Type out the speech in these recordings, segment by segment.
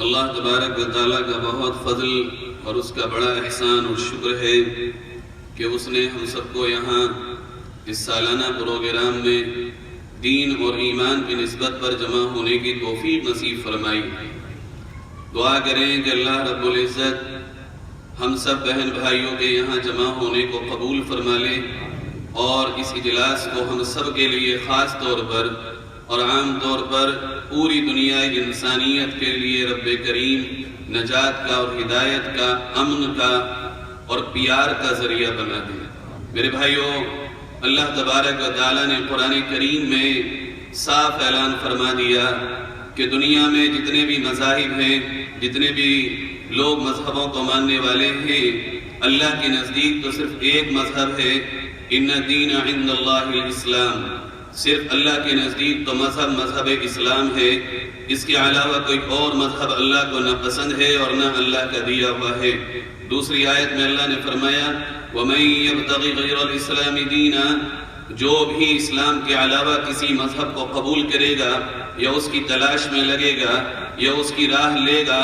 اللہ تبارک و تعالیٰ کا بہت فضل اور اس کا بڑا احسان اور شکر ہے کہ اس نے ہم سب کو یہاں اس سالانہ پروگرام میں دین اور ایمان کی نسبت پر جمع ہونے کی توفیق نصیب فرمائی۔ دعا کریں کہ اللہ رب العزت ہم سب بہن بھائیوں کے یہاں جمع ہونے کو قبول فرما لے اور اس اجلاس کو ہم سب کے لیے خاص طور پر اور عام طور پر پوری دنیا انسانیت کے لیے رب کریم نجات کا اور ہدایت کا، امن کا اور پیار کا ذریعہ بنا دے۔ میرے بھائیوں، اللہ تبارک و تعالیٰ نے قرآن کریم میں صاف اعلان فرما دیا کہ دنیا میں جتنے بھی مذاہب ہیں، جتنے بھی لوگ مذہبوں کو ماننے والے ہیں، اللہ کے نزدیک تو صرف ایک مذہب ہے، ان الدین عند اللہ الاسلام۔ صرف اللہ کے نزدیک تو مذہب اسلام ہے، اس کے علاوہ کوئی اور مذہب اللہ کو نہ پسند ہے اور نہ اللہ کا دیا ہوا ہے۔ دوسری آیت میں اللہ نے فرمایا وَمَن يَبْتَغِ غَيْرَ الْإِسْلَامِ دِينًا، جو بھی اسلام کے علاوہ کسی مذہب کو قبول کرے گا یا اس کی تلاش میں لگے گا یا اس کی راہ لے گا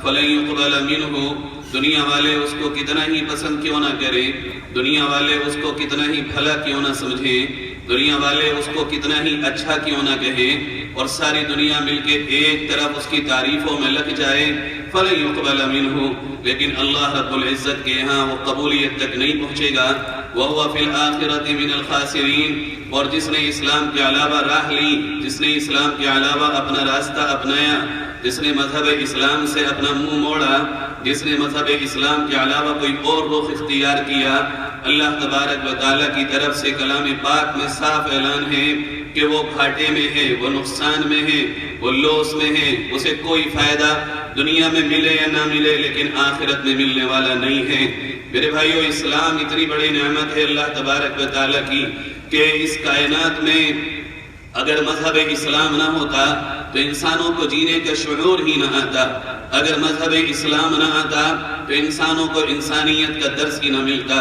فَلَن يُقْبَلَ مِنْهُ، دنیا والے اس کو کتنا ہی پسند کیوں نہ کریں، دنیا والے اس کو کتنا ہی بھلا کیوں نہ سمجھیں، دنیا والے اس کو کتنا ہی اچھا کیوں نہ کہیں، اور ساری دنیا مل کے ایک طرف اس کی تعریفوں میں لگ جائے فَلَن يُقْبَلَ مِنْهُ، لیکن اللہ رب العزت کے یہاں وہ قبولیت تک نہیں پہنچے گا۔ وَهُوَ فِي الْآخِرَةِ مِنَ الْخَاسِرِينَ، اور جس نے اسلام کے علاوہ راہ لی، جس نے اسلام کے علاوہ اپنا راستہ اپنایا، جس نے مذہب اسلام سے اپنا منہ موڑا، جس نے مذہب اسلام کے علاوہ کوئی اور رخ اختیار کیا، اللہ تبارک و تعالیٰ کی طرف سے کلام پاک میں صاف اعلان ہے کہ وہ گھاٹے میں ہے، وہ نقصان میں ہے، وہ لوس میں ہے، اسے کوئی فائدہ دنیا میں ملے یا نہ ملے لیکن آخرت میں ملنے والا نہیں ہے۔ میرے بھائیو، اسلام اتنی بڑی نعمت ہے اللہ تبارک و تعالیٰ کی کہ اس کائنات میں اگر مذہب اسلام نہ ہوتا تو انسانوں کو جینے کا شعور ہی نہ آتا، اگر مذہب اسلام نہ آتا تو انسانوں کو انسانیت کا درس ہی نہ ملتا،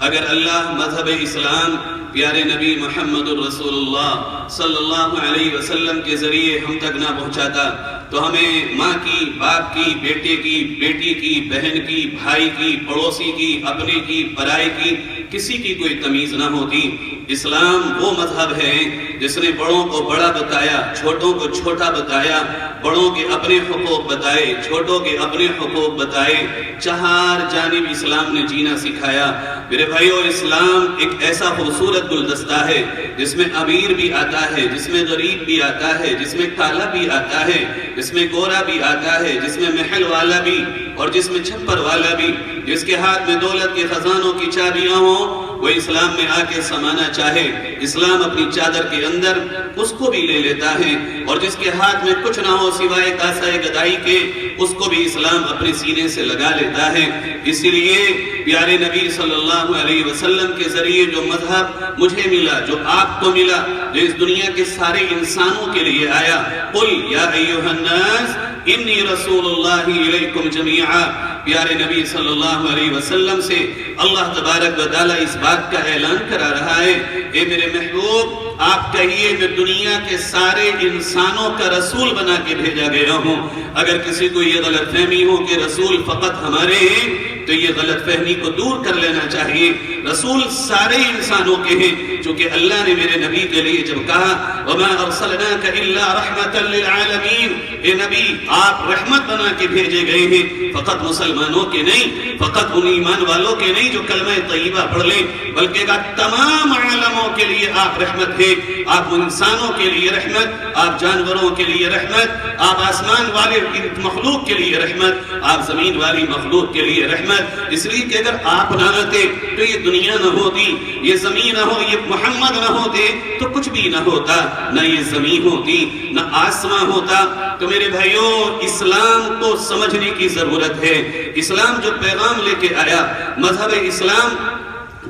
اگر اللہ مذہب اسلام پیارے نبی محمد الرسول اللہ صلی اللہ علیہ وسلم کے ذریعے ہم تک نہ پہنچاتا تو ہمیں ماں کی، باپ کی، بیٹے کی، بیٹی کی، بہن کی، بھائی کی، پڑوسی کی، اپنے کی، پرائے کی، کسی کی کوئی تمیز نہ ہوتی۔ اسلام وہ مذہب ہے جس نے بڑوں کو بڑا بتایا، چھوٹوں کو چھوٹا بتایا، بڑوں کے اپنے حقوق بتائے، چھوٹوں کے اپنے حقوق بتائے، چہار جانب اسلام نے جینا سکھایا۔ میرے بھائیو، اسلام ایک ایسا خوبصورت گلدستہ ہے جس میں امیر بھی آتا ہے، جس میں غریب بھی آتا ہے، جس میں کالا بھی آتا ہے، جس میں گورا بھی آتا ہے، جس میں محل والا بھی اور جس میں چھپر والا بھی، جس کے ہاتھ میں دولت کے خزانوں کی چابیاں ہوں وہ اسلام میں آ کے سمانا چاہے، اسلام اپنی چادر کے اندر اس کو بھی لے لیتا ہے، اور جس کے ہاتھ میں کچھ نہ ہو سوائے کاسہ گدائی کے اس کو بھی اسلام اپنے سینے سے لگا لیتا ہے۔ اسی لیے پیارے نبی صلی اللہ علیہ وسلم کے ذریعے جو مذہب مجھے ملا، جو آپ کو ملا، جو اس دنیا کے سارے انسانوں کے لیے آیا، قُلْ يَا أَيُّهَا النَّاسِ إِنِّي رَسُولُ اللَّهِ إِلَيْكُمْ جَمِيعًا، پیارے نبی صلی اللہ علیہ وسلم سے اللہ تبارک و تعالیٰ اس بات کا اعلان کرا رہا ہے، اے میرے محبوب، آپ کہیے میں دنیا کے سارے انسانوں کا رسول بنا کے بھیجا گیا ہوں۔ اگر کسی کو یہ غلط فہمی ہو کہ رسول فقط ہمارے ہیں تو یہ غلط فہمی کو دور کر لینا چاہیے، رسول سارے انسانوں کے ہیں، چونکہ اللہ نے میرے نبی کے لیے جب کہا وَمَا أَرْسَلْنَاكَ إِلَّا رَحْمَةً لِلْعَالَمِينَ، اے نبی آپ رحمت بنا کے بھیجے گئے ہیں، فقط مسلمانوں کے نہیں، فقط ان ایمان والوں کے نہیں جو کلمہ طیبہ پڑھ لیں، بلکہ تمام عالموں کے لیے آپ رحمت ہیں، آپ انسانوں کے لیے رحمت، آپ جانوروں کے لیے رحمت، آپ آسمان والے مخلوق کے لیے رحمت، آپ زمین والی مخلوق کے لیے رحمت۔ اس لیے کہ اگر آپ نہ آتے تو یہ دنیا نہ ہوتی، یہ زمین نہ ہو، یہ محمد نہ ہوتے تو کچھ بھی نہ ہوتا، نہ یہ زمین ہوتی، نہ آسمان ہوتا۔ تو میرے بھائیوں، اسلام کو سمجھنے کی ضرورت ہے۔ اسلام جو پیغام لے کے آیا، مذہب اسلام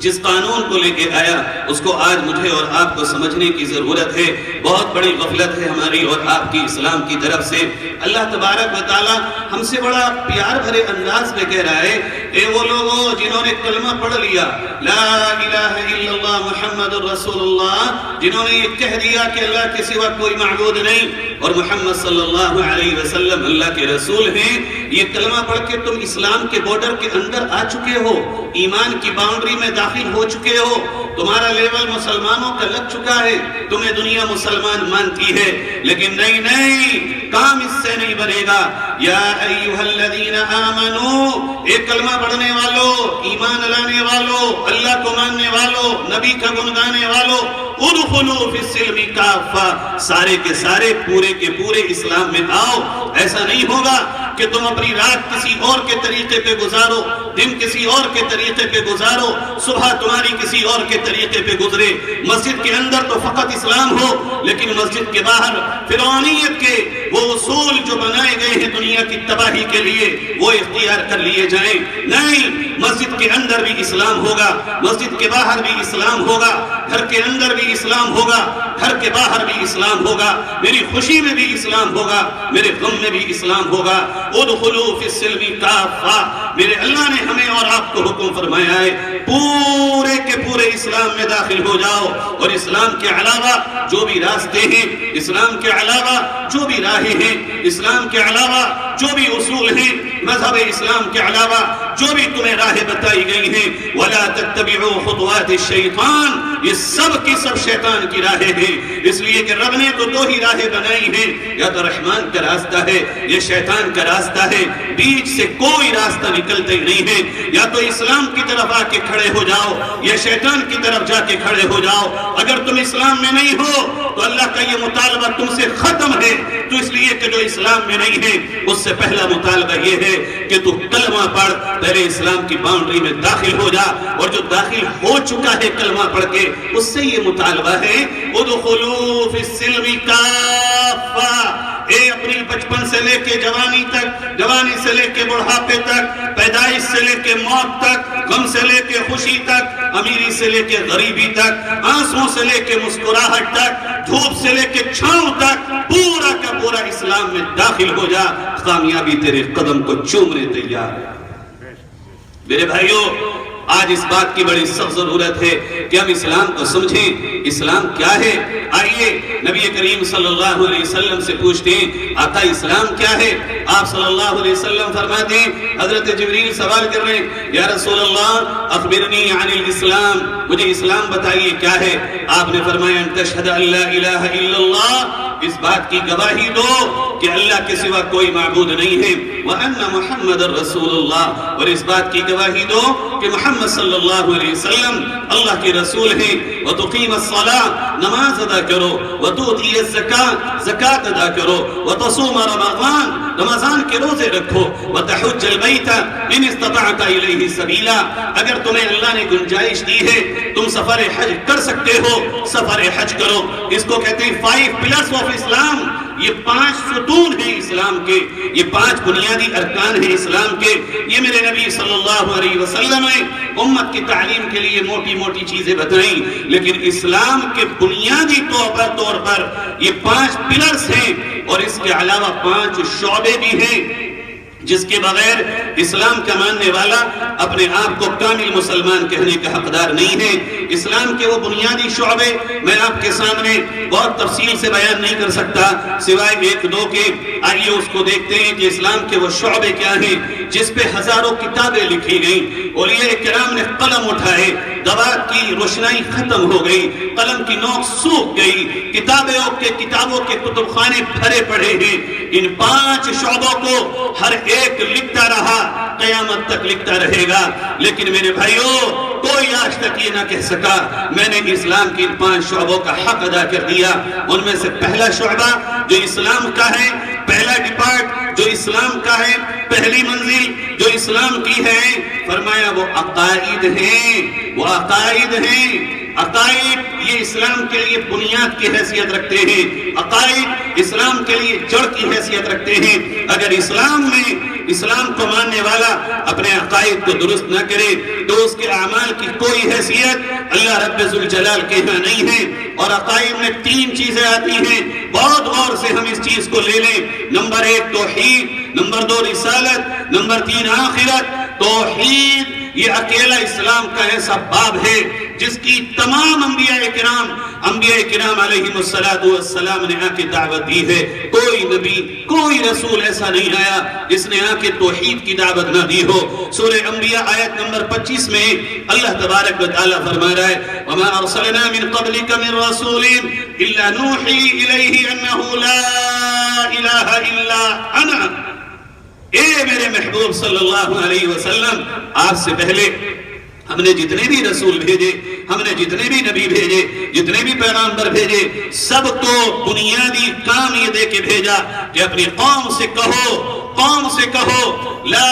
جس قانون کو لے کے آیا اس کو آج مجھے اور آپ کو سمجھنے کی ضرورت ہے۔ بہت بڑی غفلت ہے ہماری اور آپ کی اسلام کی طرف سے۔ اللہ تبارک و تعالی ہم سے بڑا پیار بھرے انداز میں کہہ رہا ہے، اے وہ لوگوں جنہوں نے کلمہ پڑھ لیا، لا الہ الا اللہ محمد الرسول اللہ، جنہوں نے یہ کہہ دیا کہ اللہ کے سوا کوئی معبود نہیں اور محمد صلی اللہ علیہ وسلم اللہ کے رسول ہیں، یہ کلمہ پڑھ کے تم اسلام کے بارڈر کے اندر آ چکے ہو، ایمان کی باؤنڈری میں داخل ہو چکے ہو، تمہارا لیول مسلمانوں کا لگ چکا ہے، تمہیں دنیا مسلمان مانتی ہے، لیکن نہیں کام اس سے نہیں بنے گا۔ یا ایھا الذین آمنو، ایک کلمہ پڑھنے والوں، ایمان لانے والوں، اللہ کو ماننے والوں، نبی کا گن گانے والوں، ادخلوا فی السلم کافہ، سارے کے سارے پورے کے پورے اسلام میں آؤ۔ ایسا نہیں ہوگا کہ تم اپنی رات کسی اور کے طریقے پہ گزارو، دن کسی اور کے طریقے پہ گزارو، صبح تمہاری کسی اور کے طریقے پہ گزرے۔ مسجد کے اندر تو فقط اسلام ہو، لیکن مسجد کے باہر فرعونیت کے وہ اصول جو بنائے گئے ہیں دنیا کی تباہی کے لیے وہ اختیار کر لیے جائیں۔ نہیں، مسجد کے اندر بھی اسلام ہوگا، مسجد کے باہر بھی اسلام ہوگا، گھر کے اندر بھی اسلام ہوگا، گھر کے باہر بھی اسلام ہوگا، میری خوشی میں بھی اسلام ہوگا، میرے غم میں بھی اسلام ہوگا۔ ادخلوا فی السلم کافہ، میرے اللہ نے ہمیں اور آپ کو حکم فرمایا ہے پورے کے پورے اسلام میں داخل ہو جاؤ، اور اسلام کے علاوہ جو بھی راستے ہیں، اسلام کے علاوہ جو بھی راہیں ہیں، اسلام کے علاوہ جو بھی اصول ہیں، مذہب اسلام کے علاوہ جو بھی تمہیں راہیں بتائی گئی ہیں، وَلَا تَتَّبِعُوا خُطُوَاتِ الشَّيْطَانِ، یہ سب کی سب شیطان کی راہیں ہیں، اس لیے کہ رب نے تو دو ہی راہیں بنائی ہیں، یا تو رحمان کا راستہ ہے یہ شیطان کا راستہ ہے، بیچ سے کوئی راستہ نکلتے ہی نہیں ہے، یا تو اسلام کی طرف آ کے کھڑے ہو جاؤ یا شیطان کی طرف جا کے کھڑے ہو جاؤ۔ اگر تم اسلام میں نہیں ہو تو اللہ کا یہ مطالبہ تم سے ختم ہے، تو اس لیے کہ جو اسلام میں نہیں ہے اس سے پہلا مطالبہ یہ ہے کہ تو کلمہ پڑھ، پہلے اسلام کی باؤنڈری میں داخل ہو جا، اور جو داخل ہو چکا ہے کلمہ پڑھ کے اس سے یہ مطالبہ ہے ادخلوا فی السلم کافہ، اے اپنی بچپن سے لے کے جوانی تک، جوانی سے لے کے بڑھاپے تک، پیدائش سے لے کے موت تک، غم سے لے کے خوشی تک، امیری سے لے کے غریبی تک، آنسوں سے لے کے مسکراہٹ تک، دھوپ سے لے کے چھاؤں تک، پورا کا پورا اسلام میں داخل ہو جا، کامیابی تیرے قدم کو چومنے تیار ہے۔ میرے بھائیوں، آج اس بات کی بڑی سخت ضرورت ہے کہ ہم اسلام کو سمجھیں۔ اسلام کیا ہے؟ آئیے نبی کریم صلی اللہ علیہ وسلم سے پوچھتے ہیں آقا اسلام کیا ہے؟ آپ صلی اللہ علیہ وسلم فرماتے ہیں، حضرت جبریل سوال کر رہے ہیں، یا رسول اللہ اخبرنی عن الاسلام، مجھے اسلام بتائیے کیا ہے؟ آپ نے فرمایا ان تشہد ان لا الہ الا اللہ، اس بات کی گواہی دو کہ اللہ کے سوا کوئی معبود نہیں ہے، وَأَنَّ مُحَمَّدَ الرَّسُولُ اللَّهِ، اور اس بات کی گواہی دو کہ محمد صلی اللہ علیہ وسلم اللہ کے رسول ہیں، وَتُقِيمَ الصَّلَاةَ، نماز ادا کرو، وَتُؤْتِيَ الزَّكَاةَ، زکوٰۃ ادا کرو، وَتَصُومَ رمضان، رمضان کے روزے رکھو، وَتَحُجَّ الْبَيْتَ إِنِ اسْتَطَعْتَ إِلَيْهِ سَبِيلًا، اگر تمہیں اللہ نے گنجائش دی ہے تم سفر حج کر سکتے ہو، سفر حج کرو۔ اس کو کہتے ہیں 5 pillars of اسلام، یہ 5 ستون ہیں اسلام کے، یہ 5 بنیادی ارکان ہیں اسلام کے۔ یہ میرے نبی صلی اللہ علیہ وسلم نے امت کی تعلیم کے لیے موٹی موٹی چیزیں بتائیں، لیکن اسلام کے بنیادی طور پر یہ 5 پلرز ہیں، اور اس کے علاوہ 5 شعبے بھی ہیں جس کے بغیر اسلام کا ماننے والا اپنے آپ کو کامل مسلمان کہنے کا حقدار نہیں ہے۔ اسلام کے وہ بنیادی شعبے میں آپ کے سامنے بہت تفصیل سے بیان نہیں کر سکتا سوائے 1-2 کے۔ آئیے اس کو دیکھتے ہیں کہ اسلام کے وہ شعبے کیا ہیں جس پہ ہزاروں کتابیں لکھی گئیں، اولیاء کرام نے قلم اٹھائے، دوات کی روشنائی ختم ہو گئی، قلم کی نوک سوکھ گئی، کتابوں کے کتب خانے بھرے پڑے ہیں۔ ان 5 شعبوں کو ہر ایک لکھتا رہا، قیامت تک لکھتا رہے گا، لیکن میرے بھائیوں کوئی آج تک یہ نہ کہہ سکا میں نے اسلام کی ان 5 شعبوں کا حق ادا کر دیا۔ ان میں سے پہلا شعبہ جو اسلام کا ہے، پہلا ڈپارٹ جو اسلام کا ہے، پہلی منزل جو اسلام کی ہے، فرمایا وہ عقائد ہیں، وہ عقائد ہیں۔ عقائد یہ اسلام کے لیے بنیاد کی حیثیت رکھتے ہیں، عقائد اسلام کے لیے جڑ کی حیثیت رکھتے ہیں۔ اگر اسلام میں اسلام کو ماننے والا اپنے عقائد کو درست نہ کرے تو اس کے اعمال کی کوئی حیثیت اللہ رب ذوالجلال کے ہاں نہیں ہے۔ اور عقائد میں 3 چیزیں آتی ہیں، بہت غور سے ہم اس چیز کو لے لیں۔ نمبر 1 توحید، نمبر 2 رسالت، نمبر 3 آخرت۔ توحید یہ اکیلا اسلام کا ایسا باب ہے جس کی تمام انبیاء کرام علیہ السلام نے آ کے دعوت دی ہے۔ کوئی نبی، کوئی رسول ایسا نہیں آیا جس نے آ کے توحید کی دعوت نہ دی ہو۔ سورہ انبیاء آیت نمبر 25 میں اللہ تبارک و تعالیٰ فرما رہا ہے وَمَا أَرْسَلْنَا مِن قَبْلِكَ مِن رَّسُولٍ إِلَّا نُوحِي إِلَيْهِ أَنَّهُ لَا إِلَٰهَ إِلَّا أَنَا۔ اے میرے محبوب صلی اللہ علیہ وسلم، آپ سے پہلے ہم نے جتنے بھی رسول بھیجے، ہم نے جتنے بھی نبی بھیجے، جتنے بھی پیغمبر بھیجے، سب کو بنیادی کام یہ دے کے بھیجا کہ اپنی قوم سے کہو لا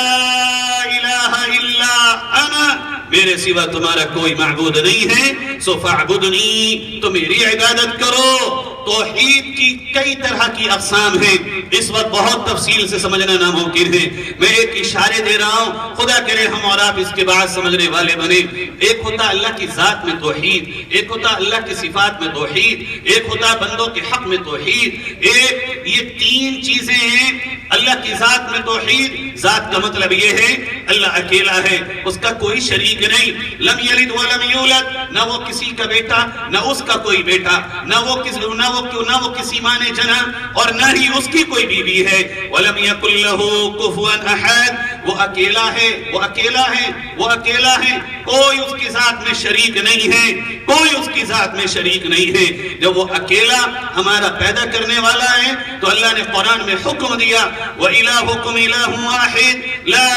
الہ الا انا، میرے سوا تمہارا کوئی معبود نہیں ہے، سو فاعبدنی، تو میری عبادت کرو۔ توحید کی کئی طرح کی اقسام ہیں، اس وقت بہت تفصیل سے سمجھنا ناممکن ہے، میں ایک اشارے دے رہا ہوں، خدا کرے ہم اور آپ اس کے بعد سمجھنے والے بنے۔ ایک ہوتا اللہ کی ذات میں توحید، ایک ہوتا اللہ کی صفات میں توحید، ایک ہوتا بندوں کے حق میں توحید، یہ 3 چیزیں ہیں۔ اللہ کی ذات میں توحید، ذات کا مطلب یہ ہے اللہ اکیلا ہے، اس کا کوئی شریک نہیں، لم یلد ولم یولد، نہ وہ کسی کا بیٹا، نہ اس کا کوئی بیٹا، نہ وہ کسی ماں نے جنا، اور نہ ہی اس کی کوئی بیوی ہے۔ ولم یکن لہ کفوا احد، وہ اکیلا ہے، وہ اکیلا ہے، وہ اکیلا ہے، کوئی اس کی ذات میں شریک نہیں ہے، کوئی اس کی ذات میں شریک نہیں ہے۔ جب وہ اکیلا ہمارا پیدا کرنے والا ہے تو اللہ نے قرآن میں حکم دیا وَإِلَٰهُكُمْ إِلَٰهٌ وَاحِدٌ لَا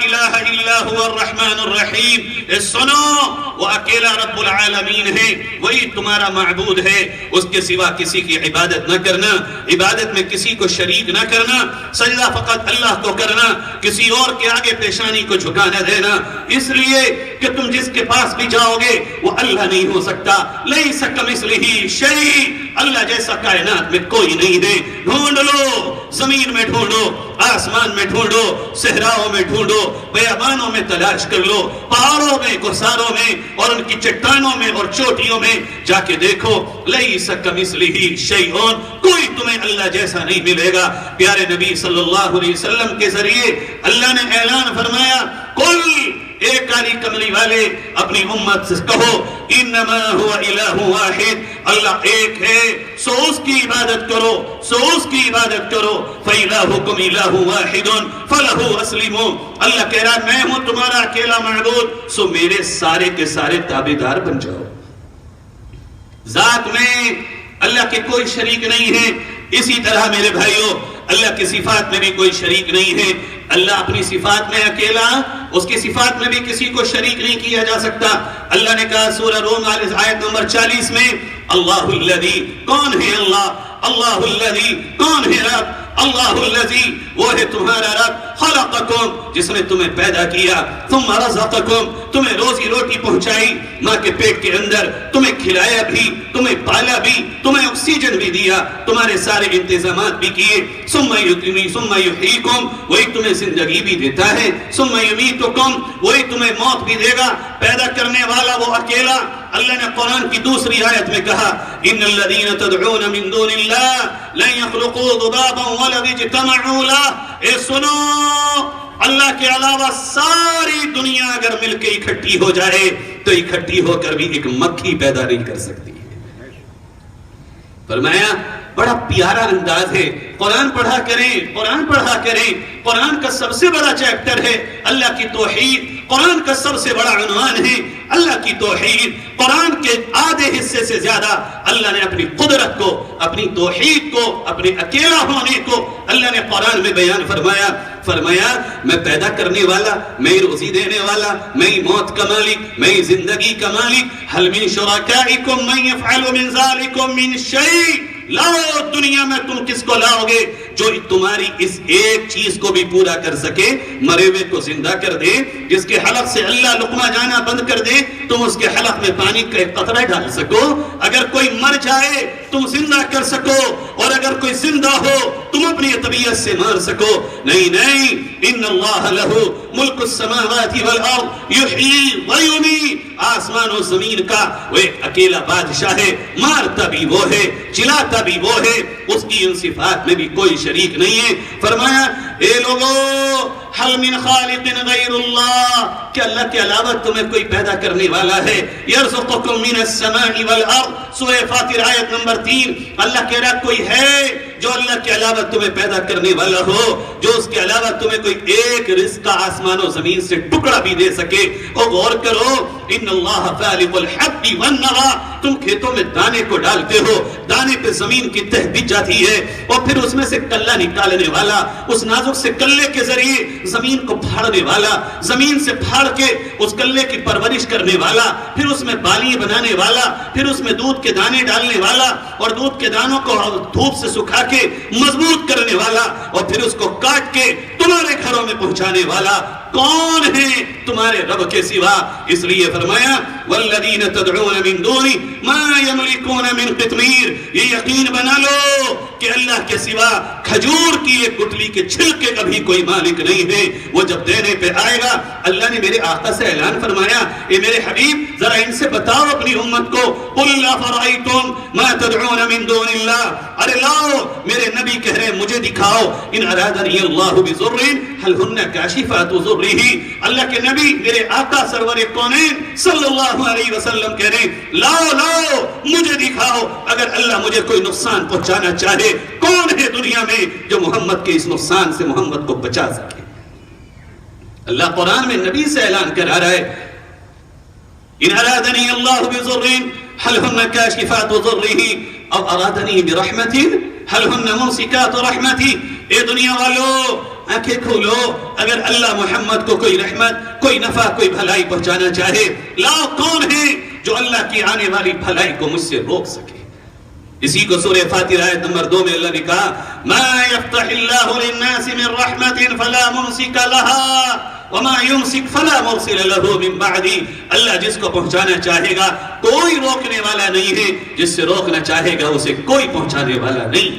إِلَٰهَ إِلَّا هُوَ الرَّحْمَٰنُ الرَّحِيمُ۔ سنو، وہ اکیلا رب العالمین ہے، وہی تمہارا معبود ہے، اس کے سوا کسی کی عبادت نہ کرنا، عبادت میں کسی کو شریک نہ کرنا، سجدہ فقط اللہ کو کرنا، کسی اور کے آگے پیشانی کو جھکا نہ دینا، اس لیے کہ تم جس کے پاس بھی جاؤ گے وہ اللہ نہیں ہو سکتا۔ لَيْسَ كَمِثْلِهِ شَيْءٌ، اللہ جیسا کائنات میں کوئی نہیں ہے۔ ڈھونڈ لو، زمین میں ڈھونڈو، آسمان میں ڈھونڈو، صحراؤں میں ڈھونڈو، بیابانوں میں تلاش کر لو، پہاڑوں میں، کوساروں میں، اور ان کی چٹانوں میں اور چوٹیوں میں جا کے دیکھو، لَيْسَ كَمِثْلِهِ شَيْءٌ، کوئی تمہیں اللہ جیسا نہیں ملے گا۔ پیارے نبی صلی اللہ علیہ وسلم کے ذریعے اللہ نے اعلان فرمایا کل، اے کالی کملی والے اپنی امت سے کہو انما هو الہ واحد، اللہ ایک ہے، سو اس کی عبادت کرو، سو اس کی عبادت کرو۔ فَإِلَٰهُكُمْ إِلَٰهٌ وَاحِدٌ فَلَهُ أَسْلِمُوا، اللہ کہہ رہا میں ہوں تمہارا اکیلا معبود، سو میرے سارے کے سارے تابعدار بن جاؤ۔ ذات میں اللہ کے کوئی شریک نہیں ہے، اسی طرح میرے بھائیوں اللہ کی صفات میں بھی کوئی شریک نہیں ہے۔ اللہ اپنی صفات میں اکیلا، اس کی صفات میں بھی کسی کو شریک نہیں کیا جا سکتا۔ اللہ نے کہا سورہ روم آیت نمبر 40 میں اللہ الذی، کون ہے اللہ؟ اللہ الذی، کون ہے رب؟ اللہ الذی، وہ ہے تمہارا رب، خلقکم، جس نے تمہیں پیدا کیا، ثم رزقکم، تمہیں روزی روٹی پہنچائی ماں کے پیٹ کے اندر، تمہیں کھلایا بھی، تمہیں پالا بھی، تمہیں آکسیجن بھی دیا، تمہارے سارے انتظامات بھی کیے، ثم یحییکم، وہی تمہیں زندگی بھی دیتا ہے، ثم یمیتکم، وہی تمہیں موت بھی دے گا۔ پیدا کرنے والا وہ اکیلا۔ اللہ نے قرآن کی دوسری آیت میں کہا ان الذین تدعون من دون اللہ لن يخلقوا ذبابا ولو اجتمعوا لہ، اے سنو، اللہ کے علاوہ ساری دنیا اگر مل کے اکٹھی ہو جائے تو اکٹھی ہو کر بھی ایک مکھی پیدا نہیں کر سکتی۔ فرمایا بڑا پیارا انداز ہے، قرآن پڑھا کریں، قرآن پڑھا کریں۔ قرآن کا سب سے بڑا چیپٹر ہے اللہ کی توحید، قرآن کا سب سے بڑا عنوان ہے اللہ کی توحید۔ قرآن کے آدھے حصے سے زیادہ اللہ نے اپنی قدرت کو، اپنی توحید کو، اپنے اکیلا ہونے کو اللہ نے قرآن میں بیان فرمایا۔ فرمایا میں پیدا کرنے والا، میں روزی دینے والا، میں موت کا مالک، میں زندگی کا مالک۔ هل من شرکائکم من یفعل من ذلکم من شیء، لاؤ دنیا میں تم کس کو لاؤ گے جو تمہاری اس ایک چیز کو بھی پورا کر سکے، مرے ہوئے کو زندہ کر دے، جس کے حلق سے اللہ لقمہ جانا بند کر دے تم اس کے حلق میں پانی کا ایک قطرہ ڈال سکو، اگر کوئی مر جائے تم زندہ کر سکو، اور اگر کوئی زندہ ہو تم اپنی طبیعت سے مار سکو، نہیں، ان اللہ لہو ملک السماوات والارض یحیی و یمیت، آسمان و زمین کا وہ ایک اکیلا بادشاہ ہے، مارتا بھی وہ ہے، چلاتا بھی وہ ہے، اس کی ان صفات میں بھی کوئی شریک نہیں ہے۔ فرمایا اے لوگو حل من خالق غیر اللہ، کہ اللہ کے علاوہ تمہیں کوئی پیدا کرنے والا ہے، یرزقکم من السماء والارض، سورہ فاطر آیت نمبر 3، اللہ کہہ رہا کوئی ہے جو اللہ کے علاوہ تمہیں پیدا کرنے والا ہو، جو اس کے علاوہ تمہیں کوئی ایک رزق کا آسمان و زمین سے ٹکڑا بھی دے سکے۔ اور غور کرو، ان اللہ فالق الحب والنوى، تم کھیتوں میں دانے کو ڈالتے ہو، دانے پہ زمین کی تہ بچ جاتی ہے، اور پھر اس میں سے کلہ نکالنے والا، اس نازک سے کلے کے ذریعے زمین کو پھاڑنے والا، زمین سے پھاڑ کے اس کلے کی پرورش کرنے والا، پھر اس میں بالی بنانے والا، پھر اس میں دودھ کے دانے ڈالنے والا، اور دودھ کے دانوں کو دھوپ سے سکھا کے مضبوط کرنے والا، اور پھر اس کو کاٹ کے تمہارے گھروں میں پہنچانے والا کون ہے تمہارے رب کے سوا؟ اس لیے فرمایا والذین تدعون من دونی ما یملکون من قطمیر، یہ یقین بنا لو کہ اللہ کے سوا کھجور کی ایک گٹلی کے چھلکے کا بھی کوئی مالک نہیں ہے۔ وہ جب دینے پہ آئے گا، اللہ نے میرے آقا سے اعلان فرمایا، اے میرے حبیب ذرا ان سے بتاؤ اپنی امت کو، قل افرأیتم ما تدعون من دون اللہ، ارے لاؤ میرے نبی کہہ رہے مجھے دکھاؤ، ان ارادنی اللہ بضر هل ہن کاشفات ضرہ، اللہ کے نبی میرے آقا سرور کونین صلی اللہ علیہ وسلم کہہ رہے لاؤ مجھے دکھاؤ، اگر اللہ مجھے کوئی نقصان پہنچانا چاہے کون ہے دنیا میں جو محمد کے اس نقصان سے محمد کو بچا سکے؟ اللہ قرآن میں نبی سے اعلان کرا رہا ہے، ان ارادنی اللہ بضر هل ہن کاشفات ضرہ او ارادنی برحمت هل ہن ممسکات رحمتی۔ اے دنیا والو آنکھیں کھولو، اگر اللہ محمد کو کوئی رحمت، کوئی نفع، کوئی بھلائی پہنچانا چاہے، لاؤ کون ہے جو اللہ کی آنے والی بھلائی کو مجھ سے روک سکے؟ اسی کو سورہ فاتر آیت نمبر 2 میں اللہ نے کہا ما یفتح اللہ للناس من رحمت فلا ممسک لها وما يمسك فلا مرسل له من بعدی، اللہ جس کو پہنچانا چاہے گا کوئی روکنے والا نہیں ہے، جس سے روکنا چاہے گا اسے کوئی پہنچانے والا نہیں۔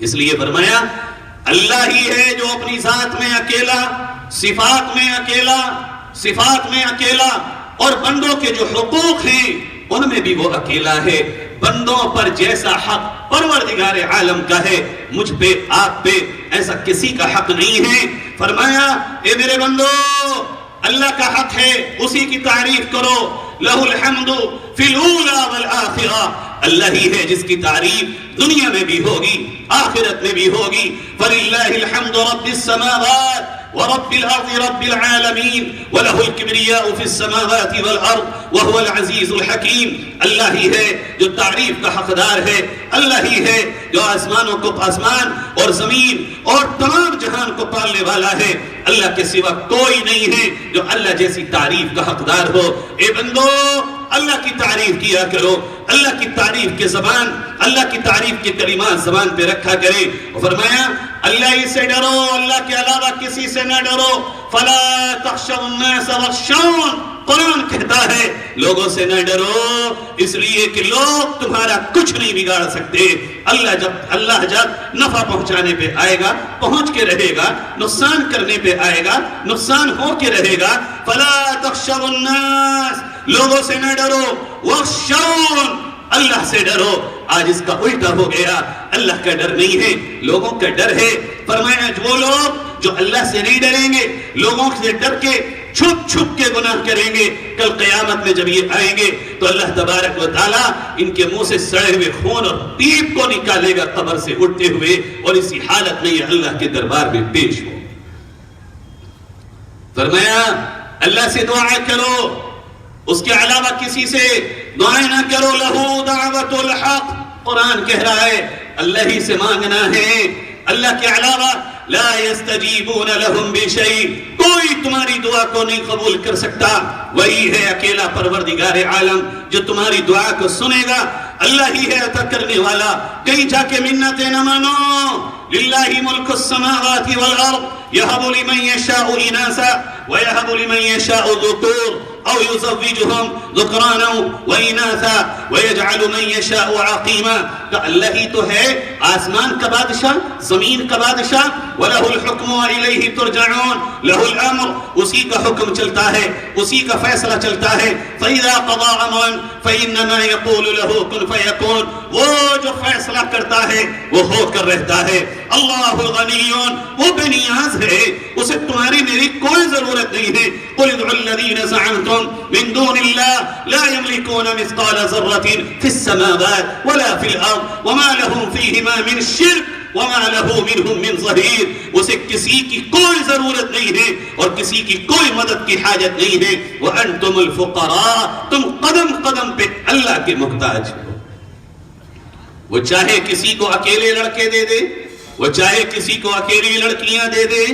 اس لیے فرمایا اللہ ہی ہے جو اپنی ذات میں اکیلا، صفات میں اکیلا، اور بندوں کے جو حقوق ہیں ان میں بھی وہ اکیلا ہے۔ بندوں پر جیسا حق پروردگار عالم کا ہے، مجھ پہ آپ پہ ایسا کسی کا حق نہیں ہے۔ فرمایا اے میرے بندو اللہ کا حق ہے، اسی کی تعریف کرو، لہ الحمد فی الاولی والآخرہ، اللہ ہی ہے جس کی تعریف دنیا میں بھی ہوگی آخرت میں بھی ہوگی۔ فللہ الحمد رب السماوات ورب الارض رب العالمین وله الكبریاء فی السماوات والارض وهو العزیز الحکیم، اللہ ہی ہے جو تعریف کا حقدار ہے، اللہ ہی ہے جو آسمانوں کو آسمان اور زمین اور تمام جہان کو پالنے والا ہے، اللہ کے سوا کوئی نہیں ہے جو اللہ جیسی تعریف کا حقدار ہو۔ اے بندو اللہ کی تعریف کیا کرو، اللہ کی تعریف کے زبان، اللہ کی تعریف کے کلمات زبان پہ رکھا کرے۔ فرمایا اللہ ہی سے ڈرو، اللہ کے علاوہ کسی سے نہ ڈرو، فلا تخشوا الناس واخشون، قرآن کہتا ہے لوگوں سے نہ ڈرو، اس لیے کہ لوگ تمہارا کچھ نہیں بگاڑ سکتے۔ اللہ جب نفع پہنچانے پہ آئے گا پہنچ کے رہے گا، نقصان کرنے پہ آئے گا نقصان ہو کے رہے گا۔ فلا تخشوا الناس، لوگوں سے نہ ڈرو، واخشون، اللہ سے ڈرو۔ آج اس کا الٹا ہو گیا، اللہ کا ڈر نہیں ہے لوگوں کا ڈر ہے۔ فرمایا وہ لوگ جو اللہ سے نہیں ڈریں گے، لوگوں سے ڈر کے چھپ چھپ کے گناہ کریں گے، کل قیامت میں جب یہ آئیں گے تو اللہ تبارک و تعالیٰ ان کے منہ سے سڑے ہوئے خون اور پیپ کو نکالے گا قبر سے اٹھتے ہوئے، اور اسی حالت میں یہ اللہ کے دربار میں پیش ہو۔ فرمایا اللہ سے دعا کرو، اس کے علاوہ کسی سے دعائیں نہ کرو، لہو دعوت الحق، قرآن کہہ رہا ہے اللہ ہی سے مانگنا ہے، اللہ کے علاوہ لا يستجیبون لهم بشیء، کوئی تمہاری دعا کو نہیں قبول کر سکتا۔ وہی ہے اکیلا پروردگار عالم جو تمہاری دعا کو سنے گا، اللہ ہی ہے عطا کرنے والا۔ کہیں جا کے منتیں نہ مانو، للہ ملک السماوات والارض یہب لمن یشاء اناسا ویہب لمن یشاء ذکور او یزوجہم ذکرانا واناثا ویجعل من یشاء عقیما. کہ اللہ ہی تو ہے آسمان کا بادشاہ، زمین کا بادشاہ. وَلَهُ الْحُكْمُ وَإِلَيْهِ تُرْجَعُونَ. لَهُ الْأَمْرُ، اسی کا حکم چلتا ہے، اسی کا فیصلہ چلتا ہے. فَإِذَا قَضَىٰ أَمْرًا فَإِنَّمَا يَقُولُ لَهُ كُن فَيَكُونُ. وہ جو فیصلہ کرتا ہے وہ ہو کر رہتا ہے. اللہ غنی، وہ بے نیاز ہے، اسے تمہاری میری کوئی ضرورت نہیں ہے. قُلِ ادْعُوا الَّذِينَ زَعَمْتُم مِّن دُونِ اللَّهِ لَا يَمْلِكُونَ مِثْقَالَ ذَرَّةٍ فِي السَّمَاوَاتِ وَلَا فِي الْأَرْضِ وَمَا لَهُمْ فِيهِمَا مِنْ شِرْكٍ وَمَا لَهُ مِنْهُمْ مِنْ ظَهِيرٍ. اسے کسی کی کوئی ضرورت نہیں ہے اور کسی کی کوئی مدد کی حاجت نہیں ہے. وَأَنْتُمُ الْفُقَرَاءُ، تم قدم قدم پہ اللہ کے محتاج ہو. وہ چاہے کسی کو اکیلے لڑکے دے دے، وہ چاہے کسی کو اکیلی لڑکیاں دے دے،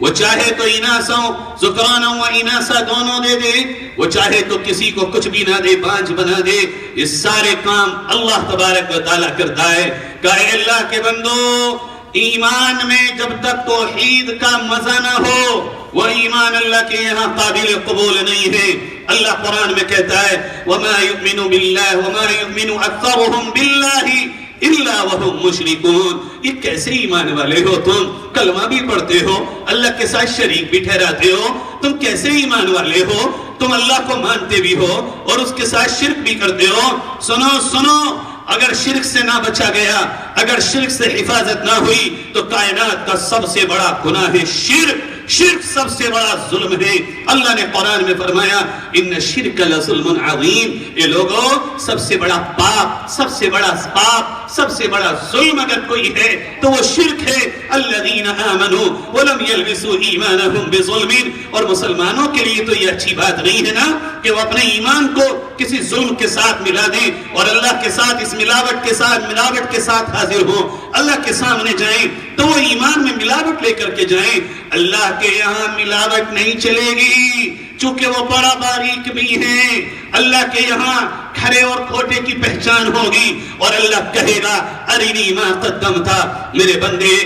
وہ چاہے تو اناسوں ذکرانا و اناسا دونوں دے دے، وہ چاہے تو کسی کو کچھ بھی نہ دے، بانجھ بنا دے. یہ سارے کام اللہ تبارک و تعالیٰ کرتا ہے. کہ اے اللہ کے بندو، ایمان میں جب تک توحید کا مزہ نہ ہو وہ ایمان اللہ کے یہاں قابل قبول نہیں ہے. اللہ قرآن میں کہتا ہے وَمَا يُؤْمِنُ بِاللَّهِ وَمَا يُؤْمِنُ أَكْثَرُهُمْ بِاللَّهِ إِلَّا وَهُمْ مُشْرِكُونَ. یہ کیسے ایمان والے ہو تم؟ کلمہ بھی پڑھتے ہو، اللہ کے ساتھ شریک بھی ٹھہراتے ہو. تم کیسے ایمان والے ہو؟ تم اللہ کو مانتے بھی ہو اور اس کے ساتھ شرک بھی کرتے ہو. سنو سنو، اگر شرک سے نہ بچا گیا، اگر شرک سے حفاظت نہ ہوئی تو کائنات کا سب سے بڑا گناہ ہے شرک. شرک سب سے بڑا ظلم ہے. اللہ نے قرآن میں فرمایا ان الشرک لظلم عظیم. یہ لوگوں، سب سے بڑا پاپ، سب سے بڑا پاپ، سب سے بڑا ظلم اگر کوئی ہے تو وہ شرک ہے. الذین آمنوا ولم یلبسوا ایمانہم بظلم. اور مسلمانوں کے لیے تو یہ اچھی بات نہیں ہے نا کہ وہ اپنے ایمان کو کسی ظلم کے ساتھ ملا دیں اور اللہ کے ساتھ اس ملاوٹ کے ساتھ حاضر ہوں. اللہ کے سامنے جائیں تو وہ ایمان میں ملاوٹ لے کر کے جائیں. اللہ کے یہاں ملاوٹ نہیں چلے گی چونکہ وہ بڑا باریک بھی ہیں. اللہ کے یہاں کھرے اور کھوٹے کی پہچان ہوگی اور اللہ کہے گا ارینی ما قدمتا. میرے بندے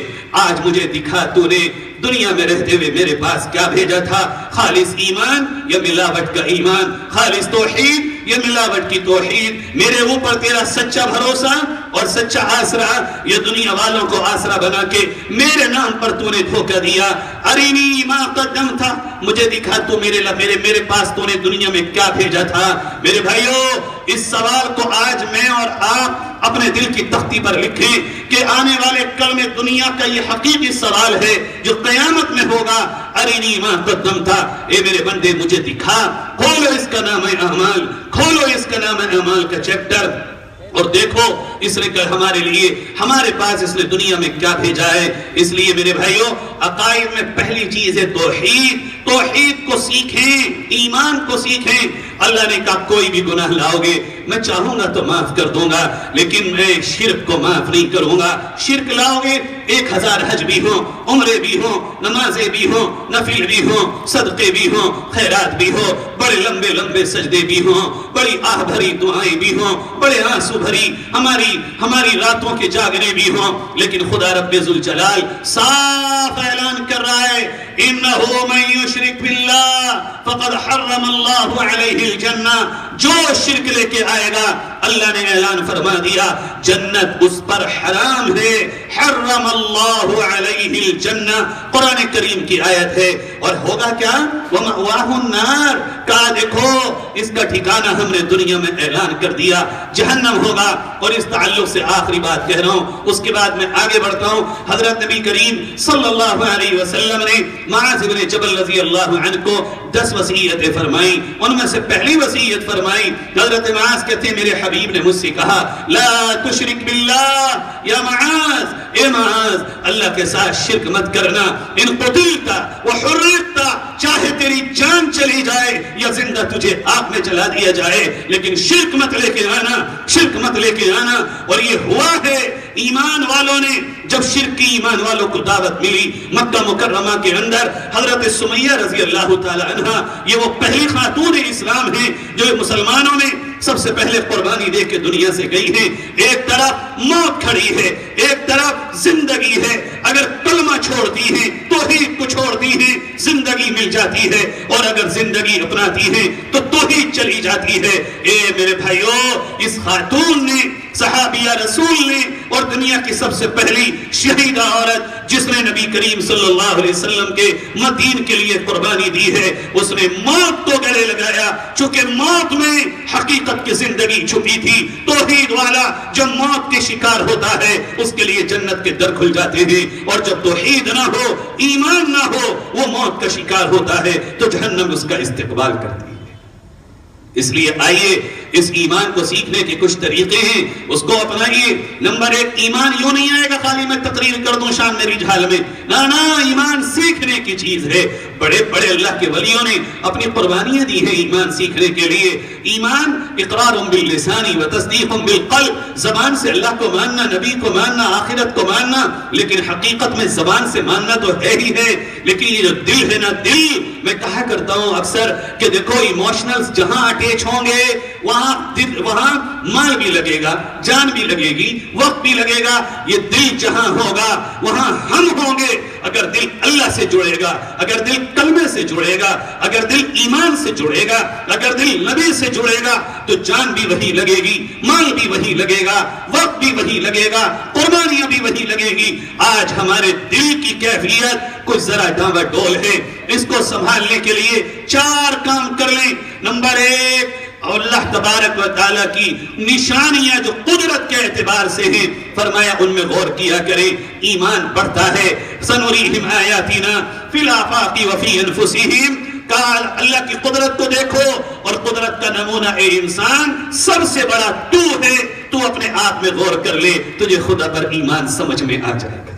آج مجھے دکھا تو نے دنیا میں رہتے ہوئے میرے پاس کیا بھیجا تھا. خالص ایمان یا ملاوٹ کا ایمان، خالص توحید یا ملاوٹ کی توحید. میرے اوپر تیرا سچا بھروسہ اور سچا آسرا یا دنیا والوں کو آسرا بنا کے میرے نام پر تو نے دھوکہ دیا. ارینی ما قدم تھا، مجھے دکھا تو میرے پاس تو نے دنیا میں کیا بھیجا تھا. میرے بھائیو، اس سوال کو آج میں اور آپ اپنے دل کی تختی پر لکھیں کہ آنے والے کل میں دنیا کا یہ حقیقی سوال ہے جو قیامت میں ہوگا. ارینی ما قدم تھا، اے میرے بندے مجھے دکھا. کھولو اس کا نام ہے اعمال، کھولو اس کا نام ہے اعمال کا چیپٹر اور دیکھو اس نے ہمارے لیے، ہمارے پاس اس نے دنیا میں کیا بھیجا ہے. اس لیے میرے بھائیو، عقائد میں پہلی چیز ہے توحید. توحید کو سیکھیں، ایمان کو سیکھیں. اللہ نے کہا کوئی بھی گناہ لاؤ گے میں چاہوں گا تو معاف کر دوں گا، لیکن میں شرک کو معاف نہیں کروں گا. شرک لاؤ گے 1000 حج بھی ہوں، عمرے بھی ہوں، نمازیں بھی ہوں، نفل بھی ہوں، صدقے بھی ہوں، خیرات بھی ہوں، بڑے لمبے لمبے سجدے بھی ہوں، بڑی آہ بھری دعائیں بھی ہوں، بڑے آنسو بھری ہماری راتوں کے جاگنے بھی ہوں، لیکن خدا رب ذوالجلال صاف اعلان کر رہا ہے انہو من یشرک باللہ فقد حرم اللہ علیہ الجنہ. جو شرک لے کے آئے گا اللہ نے اعلان فرما دیا جنت اس پر حرام ہے. حرم اللہ علیہ الجنہ قرآن کریم کی آیت ہے. اور ہوگا کیا؟ وَمَأْوَاهُ النَّارِ. کہا دیکھو اس کا ٹھکانہ ہم نے دنیا میں اعلان کر دیا جہنم ہوگا. اور اس تعلق سے آخری بات کہہ رہا ہوں، اس کے بعد میں آگے بڑھتا ہوں. حضرت نبی کریم صلی اللہ علیہ وسلم نے معاذ بن جبل رضی اللہ عنہ کو 10 وصیتیں فرمائیں. ان میں سے پہلی وصیت فرمائی، حضرت معاذ کہتے ہیں میرے حبیب نے مجھ سے کہا لا تشرک باللہ یا معاذ. اے معاذ، اللہ کے ساتھ شرک مت کرنا. ان قتلتا وحرقتا، چاہے تیری جان چلی جائے یا زندہ تجھے آگ میں جلا دیا جائے، لیکن شرک مت لے کے آنا، شرک مت لے کے آنا. اور یہ ہوا ہے ایمان والوں نے جب شرک کی ایمان والوں کو دعوت ملی مکہ مکرمہ کے اندر. حضرت سمیہ رضی اللہ تعالی عنہ یہ وہ پہلی خاتون اسلام ہیں جو مسلمانوں نے سب سے پہلے قربانی دے کے دنیا سے گئی ہیں. ایک طرف موت کھڑی ہے, ایک طرف زندگی ہے. اگر کلمہ چھوڑتی ہیں, توحید کو چھوڑتی ہیں, زندگی مل جاتی ہے, اور اگر زندگی اپناتی ہیں تو توحید چلی جاتی ہے. اے میرے بھائیو, اس خاتون نے, صحابیہ رسول نے, اور دنیا کی سب سے پہلی شہیدہ عورت جس نے نبی کریم صلی اللہ علیہ وسلم کے دین کے لیے قربانی دی ہے, اس نے موت کو گلے لگایا. چونکہ موت میں حقیقت کی زندگی چھپی تھی. توحید والا جب موت کے شکار ہوتا ہے اس کے لیے جنت کے در کھل جاتے ہیں, اور جب توحید نہ ہو, ایمان نہ ہو, وہ موت کا شکار ہوتا ہے تو جہنم اس کا استقبال کرتی ہے. اس لیے آئیے اس ایمان کو سیکھنے کے کچھ طریقے ہیں, اس کو اپنائیے. نمبر 1, ایمان یوں نہیں آئے گا خالی میں تقریر کر دوں شام میری جھال میں. نا, ایمان سیکھنے کی چیز ہے. بڑے بڑے اللہ کے ولیوں نے اپنی قربانیاں دی ہیں ایمان سیکھنے کے لیے. ایمان اقرار باللسان و تصدیق بالقلب, زبان سے اللہ کو ماننا, نبی کو ماننا, آخرت کو ماننا, لیکن حقیقت میں زبان سے ماننا تو ہے ہی ہے, لیکن یہ جو دل ہے نا, دل, میں کہا کرتا ہوں اکثر کہ دیکھو ایموشنلز جہاں اٹیچ ہوں گے وہاں مال بھی لگے گا, جان بھی لگے گی, وقت بھی لگے گا. یہ دل جہاں ہوگا وہاں ہم ہوں گے. اگر دل اللہ سے جڑے گا, اگر دل کلمے سے جڑے گا, اگر دل ایمان سے جڑے گا, اگر دل نبی سے جڑے گا, تو جان بھی وہی لگے گی, مال بھی وہی لگے گا, وقت بھی وہی لگے گا, قربانیاں بھی وہی لگے گی. آج ہمارے دل کی کیفیت کوئی ذرا ڈاوا ڈول ہے. اس کو سنبھالنے کے لیے 4 کام کر لیں. نمبر 1, اللہ تبارک و تعالیٰ کی نشانیاں جو قدرت کے اعتبار سے ہیں, فرمایا ان میں غور کیا کریں. ایمان بڑھتا ہے. سنوریہم آیاتنا فی الآفاق وفی انفسہم, کال اللہ کی قدرت کو دیکھو, اور قدرت کا نمونہ اے انسان سب سے بڑا تو ہے. تو اپنے آپ میں غور کر لے, تجھے خدا پر ایمان سمجھ میں آ جائے گا.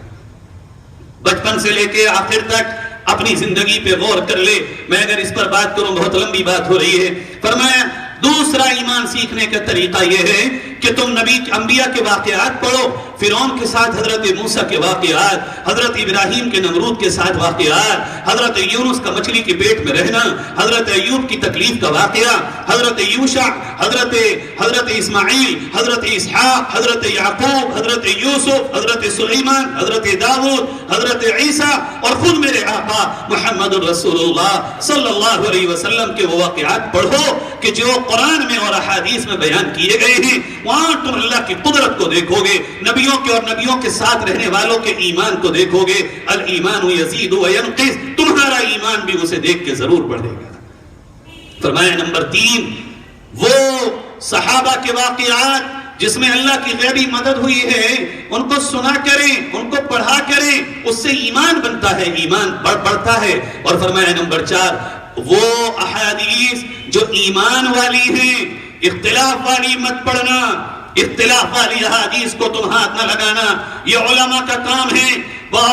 بچپن سے لے کے آخر تک اپنی زندگی پہ غور کر لے. میں اگر اس پر بات کروں بہت لمبی بات ہو رہی ہے. فرمایا دوسرا ایمان سیکھنے کا طریقہ یہ ہے کہ تم نبی انبیاء کے واقعات پڑھو. فرعون کے ساتھ حضرت موسیٰ کے واقعات, حضرت ابراہیم کے نمرود کے ساتھ واقعات, حضرت یونس کا مچھلی کے پیٹ میں رہنا, حضرت ایوب کی تکلیف کا واقعہ, حضرت یوشع, حضرت اسماعیل, حضرت اسحاق, حضرت یعقوب, حضرت یوسف, حضرت سلیمان, حضرت داؤد, حضرت عیسیٰ, اور خود میرے آقا محمد رسول اللہ صلی اللہ علیہ وسلم کے وہ واقعات پڑھو کہ جو قرآن میں اور احادیث میں بیان کیے گئے ہیں. وہاں تم اللہ کی قدرت کو دیکھو گے, نبیوں کے اور نبیوں کے ساتھ رہنے والوں کے ایمان کو دیکھو گے. الایمان یزید و ینقص, تمہارا ایمان بھی اسے دیکھ کے ضرور بڑھے گا. فرمایا نمبر 3, وہ صحابہ کے واقعات جس میں اللہ کی غیبی مدد ہوئی ہے ان کو سنا کریں, ان کو پڑھا کریں, اس سے ایمان بنتا ہے, ایمان بڑھتا ہے. اور فرمایا نمبر 4, وہ احادیث جو ایمان والی ہیں, اختلاف والی مت پڑھنا. اختلاف والی احادیث کو تم ہاتھ نہ لگانا, یہ علماء کا کام ہے.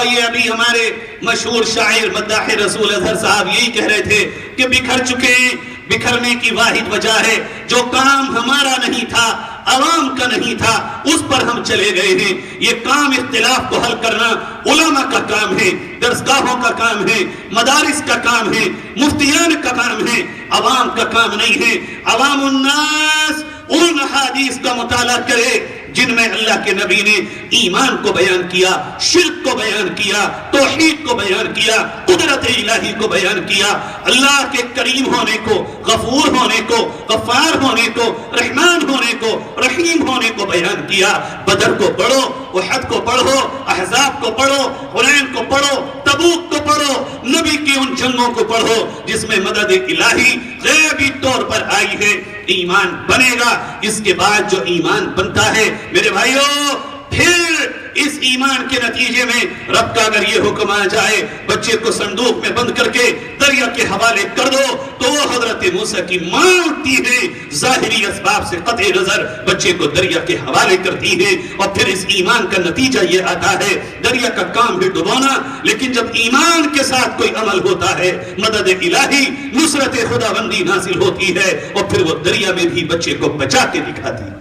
یہ ابھی ہمارے مشہور شاعر مداح رسول اظہر صاحب یہی کہہ رہے تھے کہ بکھر چکے ہیں. بکھرنے کی واحد وجہ ہے جو کام ہمارا نہیں تھا, عوام کا نہیں تھا, اس پر ہم چلے گئے ہیں. یہ کام اختلاف کو حل کرنا علماء کا کام ہے, درسگاہوں کا کام ہے, مدارس کا کام ہے, مفتیان کا کام ہے, عوام کا کام نہیں ہے. عوام الناس ان حدیث کا مطالعہ کرے جن میں اللہ کے نبی نے ایمان کو بیان کیا, شرک کو بیان کیا, توحید کو بیان کیا, قدرت الہی کو بیان کیا, اللہ کے کریم ہونے کو, غفور ہونے کو, غفار ہونے کو, رحمان ہونے کو, رحیم ہونے کو بیان کیا. بدر کو پڑھو, احد کو پڑھو, احزاب کو پڑھو, حنین کو پڑھو, تبوک کو پڑھو, نبی کی ان جنگوں کو پڑھو جس میں مدد الہی غیبی طور پر آئی ہے. ایمان بنے گا. اس کے بعد جو ایمان بنتا ہے میرے بھائیوں, پھر اس ایمان کے نتیجے میں رب کا اگر یہ حکم آ جائے بچے کو صندوق میں بند کر کے دریا کے حوالے کر دو, تو وہ حضرت موسیٰ کی ماں اٹھتی ہے, ظاہری اسباب سے قطع نظر بچے کو دریا کے حوالے کرتی ہے. اور پھر اس ایمان کا نتیجہ یہ آتا ہے, دریا کا کام بھی ڈبونا, لیکن جب ایمان کے ساتھ کوئی عمل ہوتا ہے مدد الہی, نصرت خداوندی نازل ہوتی ہے, اور پھر وہ دریا میں بھی بچے کو بچا کے دکھاتی ہے.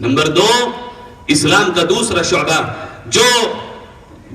نمبر 2, اسلام کا دوسرا شعبہ جو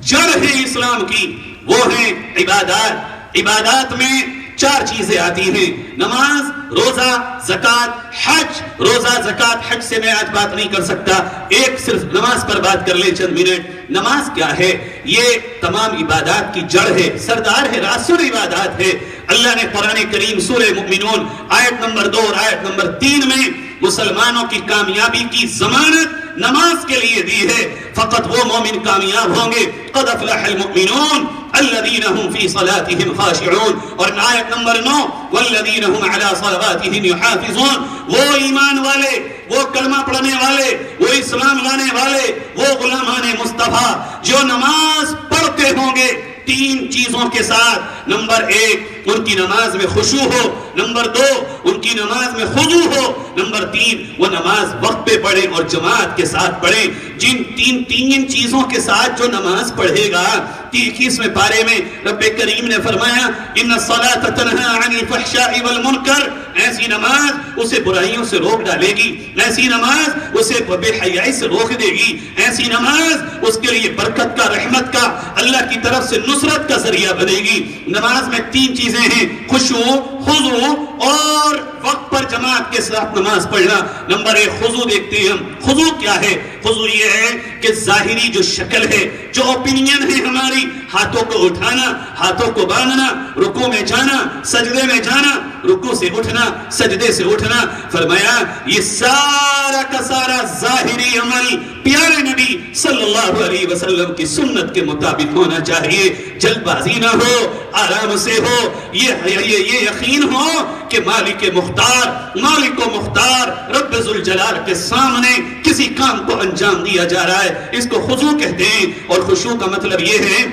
جڑ ہے اسلام کی وہ ہے عبادات. عبادات میں 4 چیزیں آتی ہیں, نماز, روزہ زکات حج، روزہ زکات حج سے میں آج بات نہیں کر سکتا، ایک صرف نماز پر بات کر لیں چند منٹ۔ نماز کیا ہے؟ یہ تمام عبادات کی جڑ ہے، سردار ہے، راس العبادات ہے۔ اللہ نے قرآن کریم سورہ مومنون آیت نمبر 2 اور آیت نمبر 3 میں مسلمانوں کی کامیابی کی ضمانت نماز کے لیے دی ہے۔ فقط وہ مومن کامیاب ہوں گے، قد افلح المؤمنون الذین هم فی صلاتهم خاشعون، اور آیت نمبر 9 والذین هم علی صلواتهم یحافظون، وہ ایمان والے، وہ کلمہ پڑھنے والے، وہ اسلام لانے والے، وہ غلامان مصطفیٰ جو نماز پڑھتے ہوں گے تین چیزوں کے ساتھ۔ نمبر 1 ان کی نماز میں خشوع ہو، نمبر 2 ان کی نماز میں خضوع ہو، نمبر 3 وہ نماز وقت پہ پڑھے اور جماعت کے ساتھ پڑھے۔ جن تین چیزوں کے ساتھ جو نماز پڑھے گا، 21ویں پارے میں رب کریم نے فرمایا ان الصلاۃ تنہی عن الفحشاء والمنکر، ایسی نماز اسے برائیوں سے روک ڈالے گی، ایسی نماز اسے بے حیائی سے روک دے گی، ایسی نماز اس کے لیے برکت کا، رحمت کا، اللہ کی طرف سے نصرت کا ذریعہ بنے گی۔ نماز میں 3 چیزیں ہیں، خشوع، خضوع اور وقت پر جماعت کے ساتھ نماز پڑھنا۔ نمبر 1 خضوع دیکھتے ہیں ہم۔ خضوع کیا ہے؟ خضوع یہ ہے کہ ظاہری جو شکل ہے، جو اوپینین ہے ہماری، ہاتھوں کو اٹھانا، ہاتھوں کو باندھنا، رکوع میں جانا، سجدے میں جانا، رکوع سے اٹھنا، سجدے سے اٹھنا، فرمایا یہ سارا کا سارا ظاہری عمل پیارے نبی صلی اللہ علیہ وسلم کی سنت کے مطابق ہونا چاہیے۔ جلد بازی نہ ہو، آرام سے ہو، یہ یقین ہو کہ مالک مختار، مالک و مختار رب ذوالجلال کے سامنے کسی کام کو انجام دیا جا رہا ہے، اس کو خضوع کہتے ہیں۔ اور خشوع کا مطلب یہ ہے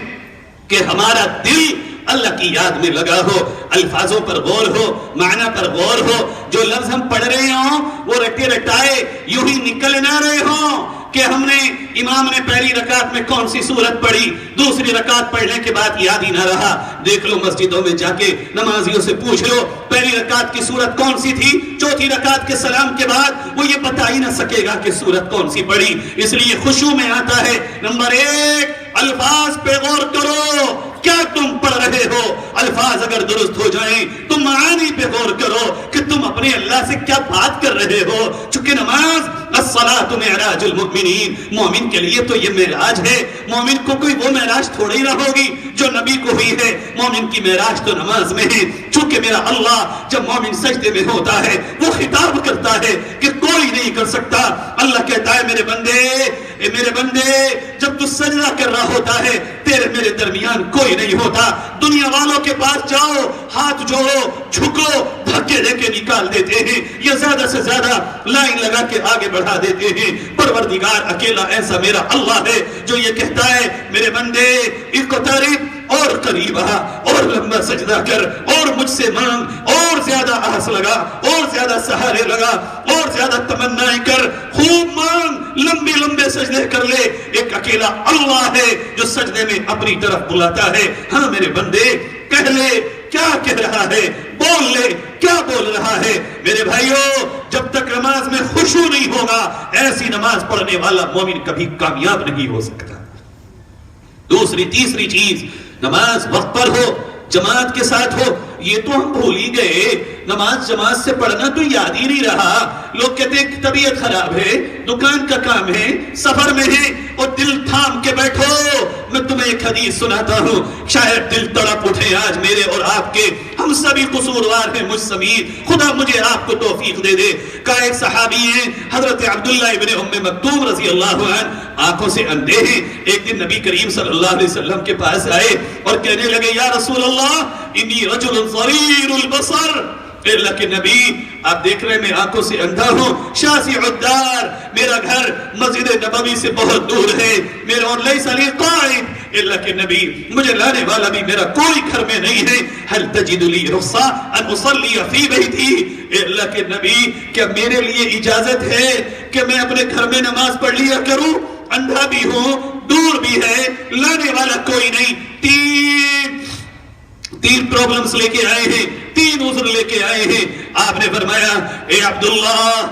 کہ ہمارا دل اللہ کی یاد میں لگا ہو، الفاظوں پر غور ہو، معنی پر غور ہو، جو لفظ ہم پڑھ رہے ہوں وہ رٹے رٹائے یوں ہی نکل نہ رہے ہوں کہ ہم نے امام نے پہلی رکعت میں کون سی سورت پڑھی، دوسری رکعت پڑھنے کے بعد یاد ہی نہ رہا۔ دیکھ لو مسجدوں میں جا کے نمازیوں سے پوچھ لو پہلی رکعت کی سورت کون سی تھی، چوتھی رکعت کے سلام کے بعد وہ یہ بتا ہی نہ سکے گا کہ سورت کون سی پڑھی۔ اس لیے خشوع میں آتا ہے نمبر 1 الفاظ پہ غور کرو، کیا تم پڑھ رہے ہو، الفاظ اگر درست ہو جائیں تم معانی پہ غور کرو کہ تم اپنے اللہ سے کیا بات کر رہے ہو۔ چونکہ نماز الصلاۃ معراج المؤمنین، مومن کے لیے تو یہ معراج ہے، مومن کو کوئی وہ معراج تھوڑی نہ ہوگی جو نبی کو ہوئی ہے، مومن کی معراج تو نماز میں ہے۔ چونکہ میرا اللہ جب مومن سجدے میں ہوتا ہے وہ خطاب کرتا ہے کہ کوئی نہیں کر سکتا، اللہ کہتا ہے میرے بندے جب تو سجدہ کر رہا ہوتا ہے تیرے میرے درمیان کوئی نہیں ہوتا، دنیا والوں کے پاس جاؤ، ہاتھ جوڑو، جھکو، دھکے دے کے نکال دیتے ہیں یا زیادہ سے زیادہ لائن لگا کے آگے بڑھا دیتے ہیں۔ پروردگار اکیلا ایسا میرا اللہ ہے جو یہ کہتا ہے میرے بندے اقترب، اور قریب آ، اور لمبا سجدہ کر، اور مجھ سے مانگ، اور زیادہ آس لگا، اور زیادہ سہارے لگا، اور زیادہ تمنائیں کر، خوب مانگ، لمبے لمبے سجدے کر لے۔ ایک اکیلا اللہ ہے جو سجدے میں اپنی طرف بلاتا ہے۔ ہاں میرے بندے کہہ لے کیا کہہ رہا ہے، بول لے کیا بول رہا ہے۔ میرے بھائیوں جب تک نماز میں خشوع نہیں ہوگا ایسی نماز پڑھنے والا مومن کبھی کامیاب نہیں ہو سکتا۔ دوسری تیسری چیز، نماز وقت پر ہو، جماعت کے ساتھ ہو۔ یہ تو ہم بھول ہی گئے، نماز جماعت سے پڑھنا تو یاد ہی نہیں رہا۔ لوگ کہتے ہیں طبیعت خراب ہے، دکان کا کام ہے، سفر میں ہے، اور دل تھام کے بیٹھو۔ میں تمہیں ایک حدیث سناتا ہوں، شاید دل تڑپ اٹھے آج میرے اور آپ کے، ہم سبھی قصوروار ہیں مجھ سمیت، خدا مجھے آپ کو توفیق دے دے۔ کہ ایک صحابی ہیں حضرت عبداللہ ابن ام مکتوم رضی اللہ عنہ، آنکھوں سے اندھے ہیں۔ ایک دن نبی کریم صلی اللہ علیہ وسلم کے پاس آئے اور کہنے لگے یا رسول اللہ انی رجل ضریر البصر، اللہ کے نبی آپ دیکھ رہے میں آنکھوں سے اندھا ہوں، شاسع الدار، میرا گھر مسجد نبوی سے بہت دور ہے، میرا اور لیس لی قائد، اللہ کے نبی مجھے لانے والا بھی میرا کوئی گھر میں نہیں ہے، هل تجد لی رخصہ ان اصلی فی بیتی، اللہ کے نبی کیا میرے لیے اجازت ہے کہ میں اپنے گھر میں نماز پڑھ لیا کروں؟ اندھا بھی ہوں، دور بھی ہے، لانے والا کوئی نہیں۔ تین پرابلمز لے کے آئے ہیں، تین عذر لے کے آئے ہیں۔ آپ نے فرمایا اے عبداللہ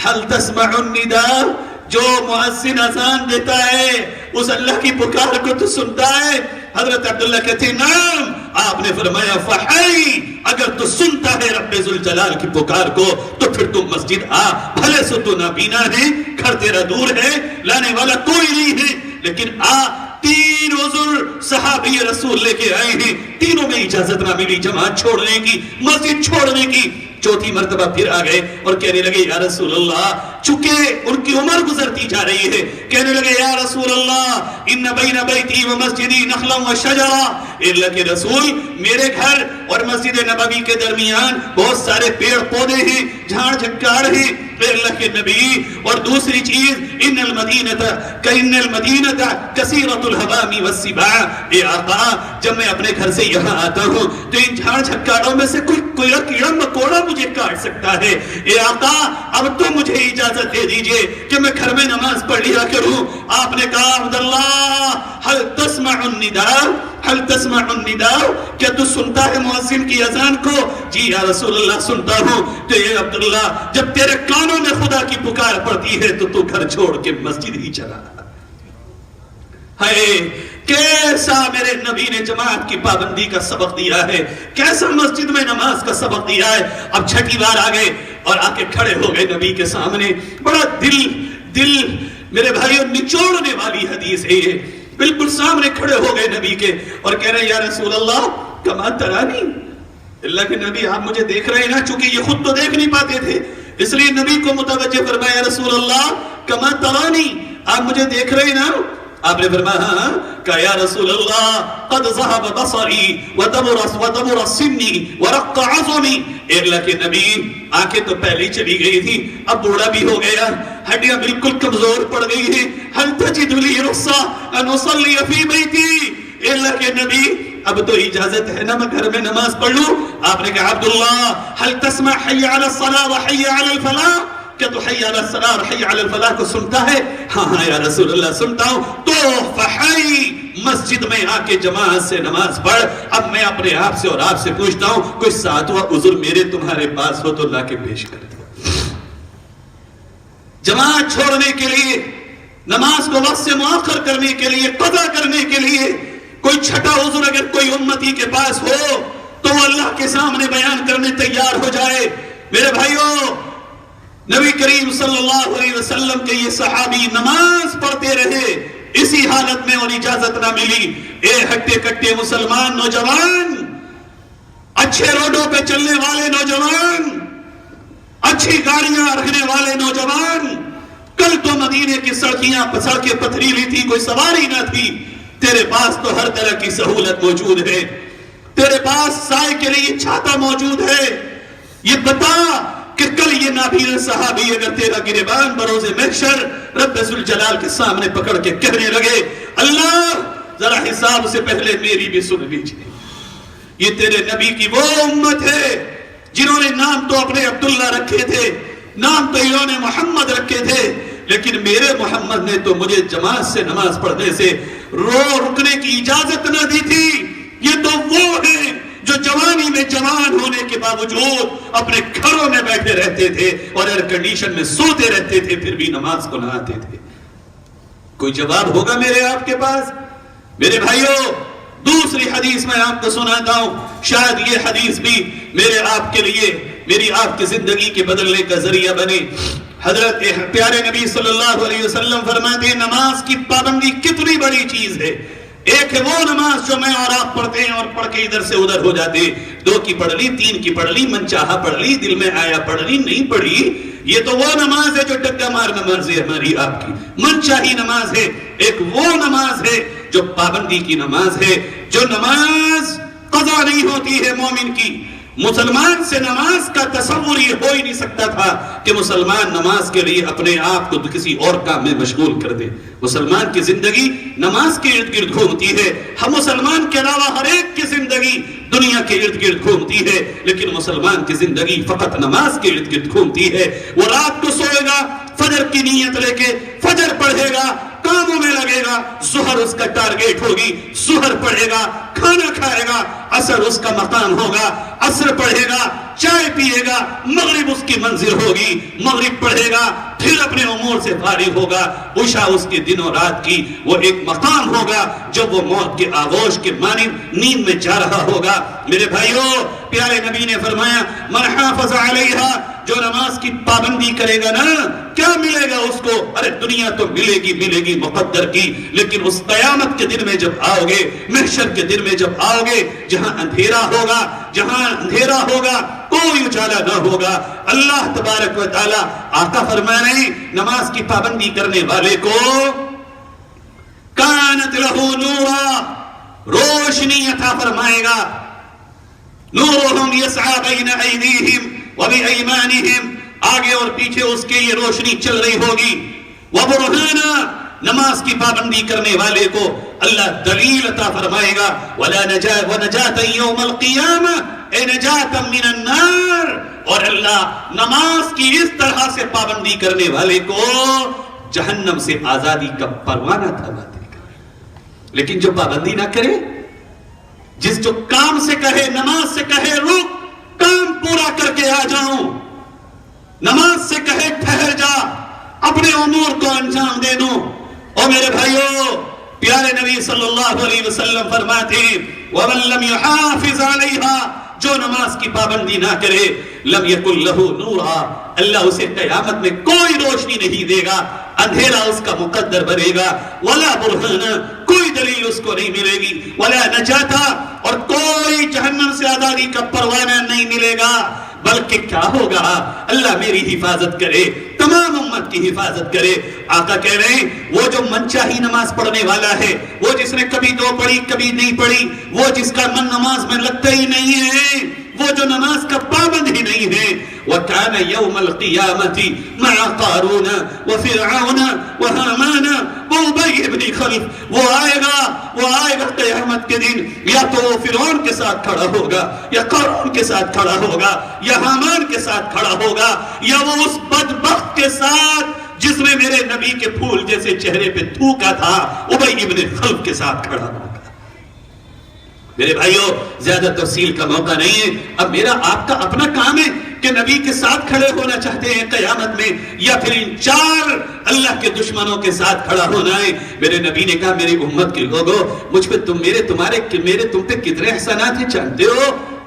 حل تسمع النداء، جو مؤذن اذان دیتا ہے اس اللہ کی پکار کو تو سنتا ہے؟ حضرت عبداللہ کہتے ہیں نعم آپ نے فرمایا فحی، اگر تو سنتا ہے رب ذوالجلال کی پکار کو تو پھر تم مسجد آ، بھلے سو تو نابینا ہے، گھر تیرا دور ہے، لانے والا کوئی نہیں ہے، لیکن آ۔ تین عذر صحابی رسول لے کے آئے ہیں، تینوں میں اجازت نہ ملی جماعت چھوڑنے کی، مسجد چھوڑنے کی۔ چوتھی مرتبہ پھر آ گئے اور کہنے لگے یا رسول اللہ، چونکہ ان کی عمر گزرتی جا رہی ہے، کہنے لگے یا رسول اللہ ان بین بیتی و مسجدی نخلا و شجرا، اے اللہ کے رسول میرے گھر اور مسجد نبوی کے درمیان بہت سارے پیڑ پودے ہیں، جھاڑ جھنکار ہیں، اے اللہ کے نبی، اور دوسری چیز ان المدینہ کثیرۃ الحوام والسباع، اے آقا جب میں اپنے گھر سے یہاں آتا ہوں تو ان جھاڑ جھنکاروں میں سے کوئی کیڑا مکوڑا مجھے کاٹ سکتا ہے، اے آقا اب تو مجھے اجازت دے دیجئے کہ میں گھر میں نماز پڑھ لیا کروں۔ آپ نے کہا عبداللہ هل تسمع النداء، هل تسمع النداء، کیا تو سنتا ہے مؤذن کی اذان کو؟ جی یا رسول اللہ سنتا ہوں۔ تو یہ عبداللہ جب تیرے کانوں میں خدا کی پکار پڑتی ہے تو گھر چھوڑ کے مسجد ہی چلا۔ ہے کیسا میرے نبی نے جماعت کی پابندی کا سبق دیا ہے، کیسا مسجد میں نماز کا سبق دیا ہے۔ اب چھٹی بار آ گئے اور آ کے کھڑے ہو گئے نبی کے سامنے، بڑا دل میرے بھائیوں نچوڑنے والی حدیث ہے یہ، بالکل سامنے کھڑے ہو گئے نبی کے اور کہہ رہے یا رسول اللہ کما ترانی، اللہ کے نبی آپ مجھے دیکھ رہے ہیں نا، چونکہ یہ خود تو دیکھ نہیں پاتے تھے اس لیے نبی کو متوجہ فرمایا رسول اللہ کما ترانی، آپ مجھے دیکھ رہے ہیں نا؟ آپ نے فرمایا کہ یا رسول اللہ قد ذهب بصری ودبر سنی ورق عظمی، اے اللہ کے نبی آنکھیں تو پہلے چلی گئی تھی، اب بوڑھا بھی ہو گیا، ہڈیاں بالکل کمزور پڑ گئی ہیں، هل تجد لی رخصہ ان اصلی فی بیتی، اے اللہ کے نبی اب تو اجازت ہے نا میں گھر میں نماز پڑھ لوں؟ آپ نے کہا عبداللہ هل تسمع حی علی الصلاة و حی علی الفلاح، کیا تو حی علی الصلاة اور حی علی الفلاح کو سنتا ہے؟ ہاں یا رسول اللہ سنتا ہوں۔ تو فحی، مسجد میں آ کے جماعت سے نماز پڑھ۔ اب میں اپنے آپ سے اور آپ سے پوچھتا ہوں کوئی ساتواں عذر میرے تمہارے پاس ہو تو لا کے پیش کر دو۔ جماعت چھوڑنے کے لیے، نماز کو وقت سے مؤخر کرنے کے لیے، قضا کرنے کے لیے کوئی چھٹا عذر اگر کوئی امتی کے پاس ہو تو وہ اللہ کے سامنے بیان کرنے تیار ہو جائے۔ میرے بھائیوں، نبی کریم صلی اللہ علیہ وسلم کے یہ صحابی نماز پڑھتے رہے اسی حالت میں اور اجازت نہ ملی۔ اے ہٹے کٹے مسلمان نوجوان، اچھے روڈوں پہ چلنے والے نوجوان، اچھی گاڑیاں رکھنے والے نوجوان، کل تو مدینے کی سڑکیں پتھریلی تھی، کوئی سواری نہ تھی، تیرے پاس تو ہر طرح کی سہولت موجود ہے، تیرے پاس سائے کے لیے چھاتا موجود ہے۔ یہ بتا کہ کل یہ نابینا صحابی اگر تیرا گریبان بروز محشر رب ذوالجلال کے سامنے پکڑ کے کہنے لگے اللہ ذرا حساب سے پہلے میری بھی سن لیجیے، یہ تیرے نبی کی وہ امت ہے جنہوں نے نام تو اپنے عبداللہ رکھے تھے، نام تو انہوں نے محمد رکھے تھے، لیکن میرے محمد نے تو مجھے جماعت سے نماز پڑھنے سے رکنے کی اجازت نہ دی تھی۔ یہ تو وہ ہیں جو جوانی میں جوان ہونے کے باوجود اپنے گھروں میں بیٹھے رہتے تھے اور ایئر کنڈیشن میں سوتے رہتے تھے، پھر بھی نماز کو نہ آتے تھے۔ کوئی جواب ہوگا میرے آپ کے پاس؟ میرے بھائیوں، دوسری حدیث میں آپ کو سناتا ہوں، شاید یہ حدیث بھی میرے آپ کے لیے، میری آپ کی زندگی کے بدلنے کا ذریعہ بنے۔ حضرت پیارے نبی صلی اللہ علیہ وسلم فرماتے ہیں نماز کی پابندی کتنی بڑی چیز ہے۔ ایک ہے وہ نماز جو میں اور آپ پڑھتے ہیں اور پڑھ کے ادھر سے ادھر ہو جاتے، 2 کی پڑھ لی، 3 کی پڑھ لی، من چاہا پڑھ لی، دل میں آیا پڑھ لی، نہیں پڑھی۔ یہ تو وہ نماز ہے جو ڈگا مار نماز ہے ہماری آپ کی، من چاہی نماز ہے۔ ایک وہ نماز ہے جو پابندی کی نماز ہے، جو نماز قضا نہیں ہوتی ہے مومن کی۔ مسلمان سے نماز کا تصور یہ ہو ہی نہیں سکتا تھا کہ مسلمان نماز کے لیے اپنے آپ کو کسی اور کام میں مشغول کر دے۔ مسلمان کی زندگی نماز کے ارد گرد گھومتی ہے، ہم مسلمان کے علاوہ ہر ایک کی زندگی دنیا کے ارد گرد گھومتی ہے، لیکن مسلمان کی زندگی فقط نماز کے ارد گرد گھومتی ہے۔ وہ رات کو سوئے گا، فجر کی نیت لے کے فجر پڑھے گا، کاموں میں لگے گا، ظہر اس کا ٹارگیٹ ہوگی، ظہر پڑھے گا، کھانا کھائے گا، عصر اس کا مقام ہوگا، عصر پڑھے گا، چائے پیے گا، مغرب اس کی منزل ہوگی، مغرب پڑھے گا، پھر اپنے امور سے فارغ ہوگا، عشاء اس کے دن و رات کی وہ ایک مقام ہوگا جب وہ موت کے آغوش کے مانند نیند میں جا رہا ہوگا۔ میرے بھائیوں، پیارے نبی نے فرمایا من حافظ علیہا، جو نماز کی پابندی کرے گا نا، کیا ملے گا اس کو؟ ارے دنیا تو ملے گی مقدر کی، لیکن اس قیامت کے دن میں جب آؤ گے، محشر کے دن میں جب آؤ گے، جہاں اندھیرا ہوگا کوئی اجالا نہ ہوگا، اللہ تبارک و تعالی آقا فرما رہے ہیں نماز کی پابندی کرنے والے کو کانت لہو نورا، روشنی عطا فرمائے گا، نورہم یسعی بین ایدیہم وبایمانہم، آگے اور پیچھے اس کے یہ روشنی چل رہی ہوگی، وبرہانا، نماز کی پابندی کرنے والے کو اللہ دلیل عطا فرمائے گا، وَنَجَاتًا يَوْمَ الْقِيَامَةِ اے نجات من النار، اور اللہ نماز کی اس طرح سے پابندی کرنے والے کو جہنم سے آزادی کا پروانہ تھا باطل کا۔ لیکن جو پابندی نہ کرے، جو کام سے کہے، نماز سے کہے رک، کام پورا کر کے آ جاؤں، نماز سے کہے ٹھہر جا، اپنے امور کو انجام دے دوں، اور میرے بھائیوں پیارے نبی صلی اللہ علیہ وسلم فرماتے ہیں وَمَن لَمْ يُحَافِظْ عَلَيْهَا، جو نماز کی پابندی نہ کرے، لَمْ يَكُنْ لَهُ نُورًا، اللہ اسے قیامت میں کوئی روشنی نہیں دے گا، اندھیرا اس کا مقدر بنے گا، وَلَا بُرْهَانًا، کوئی دلیل اس کو نہیں ملے گی، وَلَا نَجَاتًا، اور کوئی جہنم سے آزادی کا پروانہ نہیں ملے گا، بلکہ کیا ہوگا؟ اللہ میری حفاظت کرے، تمام امت کی حفاظت کرے۔ آقا کہہ رہے ہیں وہ جو من چاہی نماز پڑھنے والا ہے، وہ جس نے کبھی دو پڑھی کبھی نہیں پڑھی، وہ جس کا من نماز میں لگتا ہی نہیں ہے، وہ جو نماز کا پابند ہی نہیں ہے، وَكَانَ يَوْمَ الْقِيَامَةِ مَعَ قَارُونَ وَفِرْعَوْنَ وَهَامَانَ وَأُبَيِّ بْنِ خَلَف، وہ آئے گا قیامت کے دن، یا تو وہ فرعون کے ساتھ کھڑا ہوگا، یا قارون کے ساتھ کھڑا ہوگا، یا حامان کے ساتھ کھڑا ہوگا، یا وہ اس بدبخت کے ساتھ جس نے میرے نبی کے پھول جیسے چہرے پہ تھوکا تھا، ابی بن خلف کے ساتھ کھڑا ہوگا۔ میرے بھائیوں زیادہ تفصیل کا موقع نہیں ہے، اب میرا آپ کا اپنا کام ہے کہ نبی کے ساتھ کھڑے ہونا چاہتے ہیں قیامت میں، یا پھر ان چار اللہ کے دشمنوں کے ساتھ کھڑا ہونا ہے۔ میرے نبی نے کہا میری امت کے لوگوں، مجھ پہ تم پہ کتنے احسانات ہیں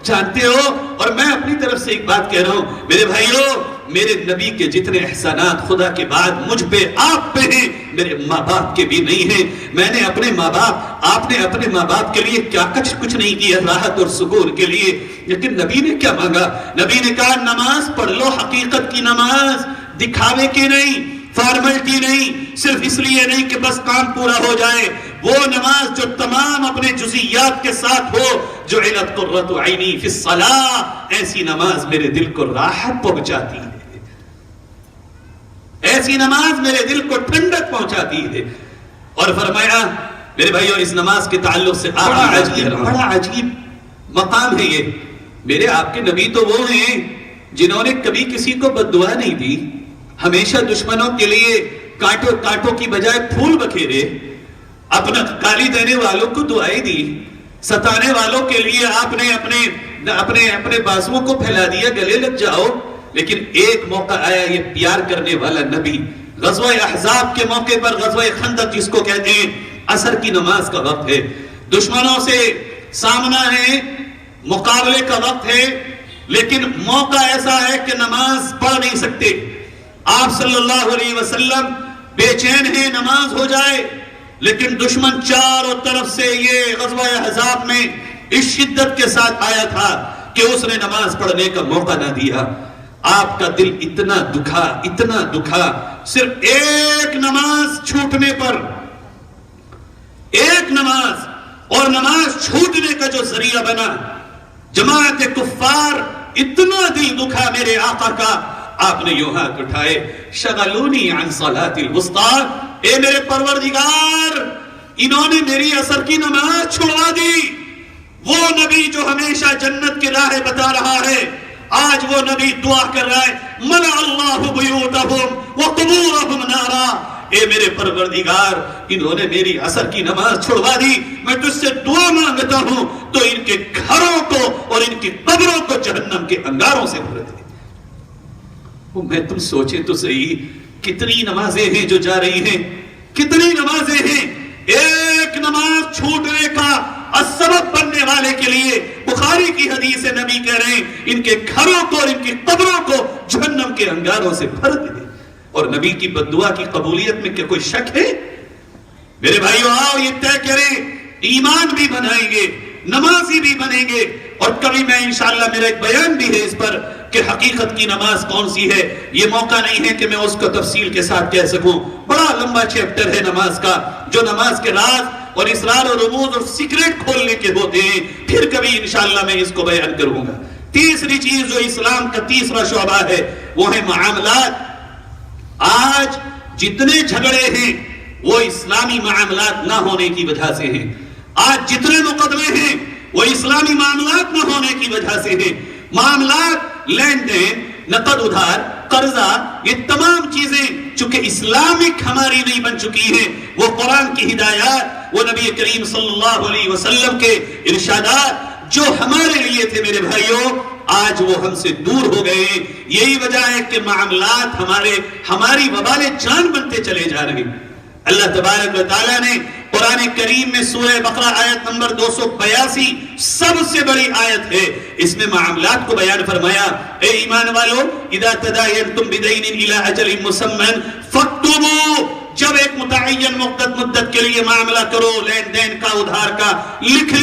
جانتے ہو، اور میں اپنی طرف سے ایک بات کہہ رہا ہوں میرے بھائیوں، میرے نبی کے جتنے احسانات خدا کے بعد مجھ پہ آپ پہ ہیں، میرے ماں باپ کے بھی نہیں ہیں۔ میں نے اپنے ماں باپ، آپ نے اپنے ماں باپ کے لیے کیا کچھ نہیں کیا راحت اور سکون کے لیے، لیکن نبی نے کیا مانگا؟ نبی نے کہا نماز پڑھ لو، حقیقت کی نماز، دکھاوے کی نہیں، فارملٹی نہیں، صرف اس لیے نہیں کہ بس کام پورا ہو جائے، وہ نماز جو تمام اپنے جزیات کے ساتھ ہو، جو علت قرۃ عینی فی الصلاۃ، ایسی نماز میرے دل کو راحت پہنچاتی ہے، ایسی نماز میرے دل کو ٹھنڈک پہنچاتی ہے۔ اور فرمایا میرے بھائیوں اس نماز کے تعلق سے بڑا عجیب مقام ہے یہ، میرے آپ کے نبی تو وہ ہیں جنہوں نے کبھی کسی کو بد دعا نہیں دی، ہمیشہ دشمنوں کے لیے کانٹوں کی بجائے پھول بکھیرے، اپنا گالی دینے والوں کو دعائیں دی، ستانے والوں کے لیے آپ نے اپنے بازوؤں کو پھیلا دیا گلے لگ جاؤ۔ لیکن ایک موقع آیا یہ پیار کرنے والا نبی، غزوہ احزاب کے موقع پر، غزوہ خندق جس کو کہتے ہیں، عصر کی نماز کا وقت ہے، دشمنوں سے سامنا ہے، مقابلے کا وقت ہے، لیکن موقع ایسا ہے کہ نماز پڑھ نہیں سکتے، آپ صلی اللہ علیہ وسلم بے چین ہیں نماز ہو جائے، لیکن دشمن چاروں طرف سے یہ غزوہ احزاب میں اس شدت کے ساتھ آیا تھا کہ اس نے نماز پڑھنے کا موقع نہ دیا۔ آپ کا دل اتنا دکھا صرف ایک نماز چھوٹنے پر، ایک نماز اور نماز چھوٹنے کا جو ذریعہ بنا، جماعت کفار اتنا دل دکھا میرے آقا کا، آپ نے یوں ہاتھ اٹھائے، شغلونی عن صلاۃ الوسطی، اے میرے پروردگار انہوں نے میری عصر کی نماز چھڑوا دی۔ وہ نبی جو ہمیشہ جنت کی راہ بتا رہا ہے، آج وہ نبی دعا کر رہا ہے، منع اللہ بیوتہم وقبورہم نارا، اے میرے پروردگار انہوں نے میری عصر کی نماز چھڑوا دی، میں تجھ سے دعا مانگتا ہوں تو ان کے گھروں کو اور ان کی قبروں کو جہنم کے انگاروں سے بھر دے۔ میں تم سوچے تو صحیح، کتنی نمازیں ہیں جو جا رہی ہیں، کتنی نمازیں ہیں، ایک نماز چھوٹنے کا سبب بننے والے کے لیے بخاری کی حدیث نبی کہہ رہے ہیں ان کے گھروں کو اور ان کی قبروں کو جہنم کے انگاروں سے بھر دے۔ اور نبی کی بددعا کی قبولیت میں کیا کوئی شک ہے؟ میرے بھائیو آؤ یہ طے کریں، ایمان بھی بنائیں گے، نمازی بھی بنیں گے، اور کبھی میں انشاءاللہ میرا ایک بیان بھی ہے اس پر کہ حقیقت کی نماز کون سی ہے۔ یہ موقع نہیں ہے کہ میں اس کو تفصیل کے ساتھ کہہ سکوں، بڑا لمبا چیپٹر ہے نماز کا، جو نماز کے راز اور اسرار اور رموز اور سیکریٹ کھولنے کے ہوتے ہیں، پھر کبھی انشاءاللہ میں اس کو بیان کروں گا۔ تیسری چیز جو اسلام کا تیسرا شعبہ ہے وہ ہے معاملات۔ آج جتنے جھگڑے ہیں وہ اسلامی معاملات نہ ہونے کی وجہ سے ہیں، آج جتنے مقدمے ہیں وہ اسلامی معاملات نہ ہونے کی وجہ سے ہیں۔ معاملات، لین دین، نقد ادھار، قرضہ، یہ تمام چیزیں چونکہ اسلامک ہماری نہیں بن چکی ہیں، وہ قرآن کی ہدایات، وہ نبی کریم صلی اللہ علیہ وسلم کے ارشادات جو ہمارے لیے تھے میرے بھائیوں، آج وہ ہم سے دور ہو گئے ہیں۔ یہی وجہ ہے کہ معاملات ہماری وبال جان بنتے چلے جا رہے ہیں۔ اللہ تبارک و تعالیٰ نے قرآن کریم میں سورہ بقرہ آیت نمبر 282 سب سے بڑی آیت ہے، اس میں معاملات کو بیان فرمایا۔ اے ایمان والو، اذا تداینتم بدین الی اجل مسمى فاکتبوا، جب ایک متعین مدت کے لیے معاملہ کرو، لین دین کا، ادھار کا، لکھ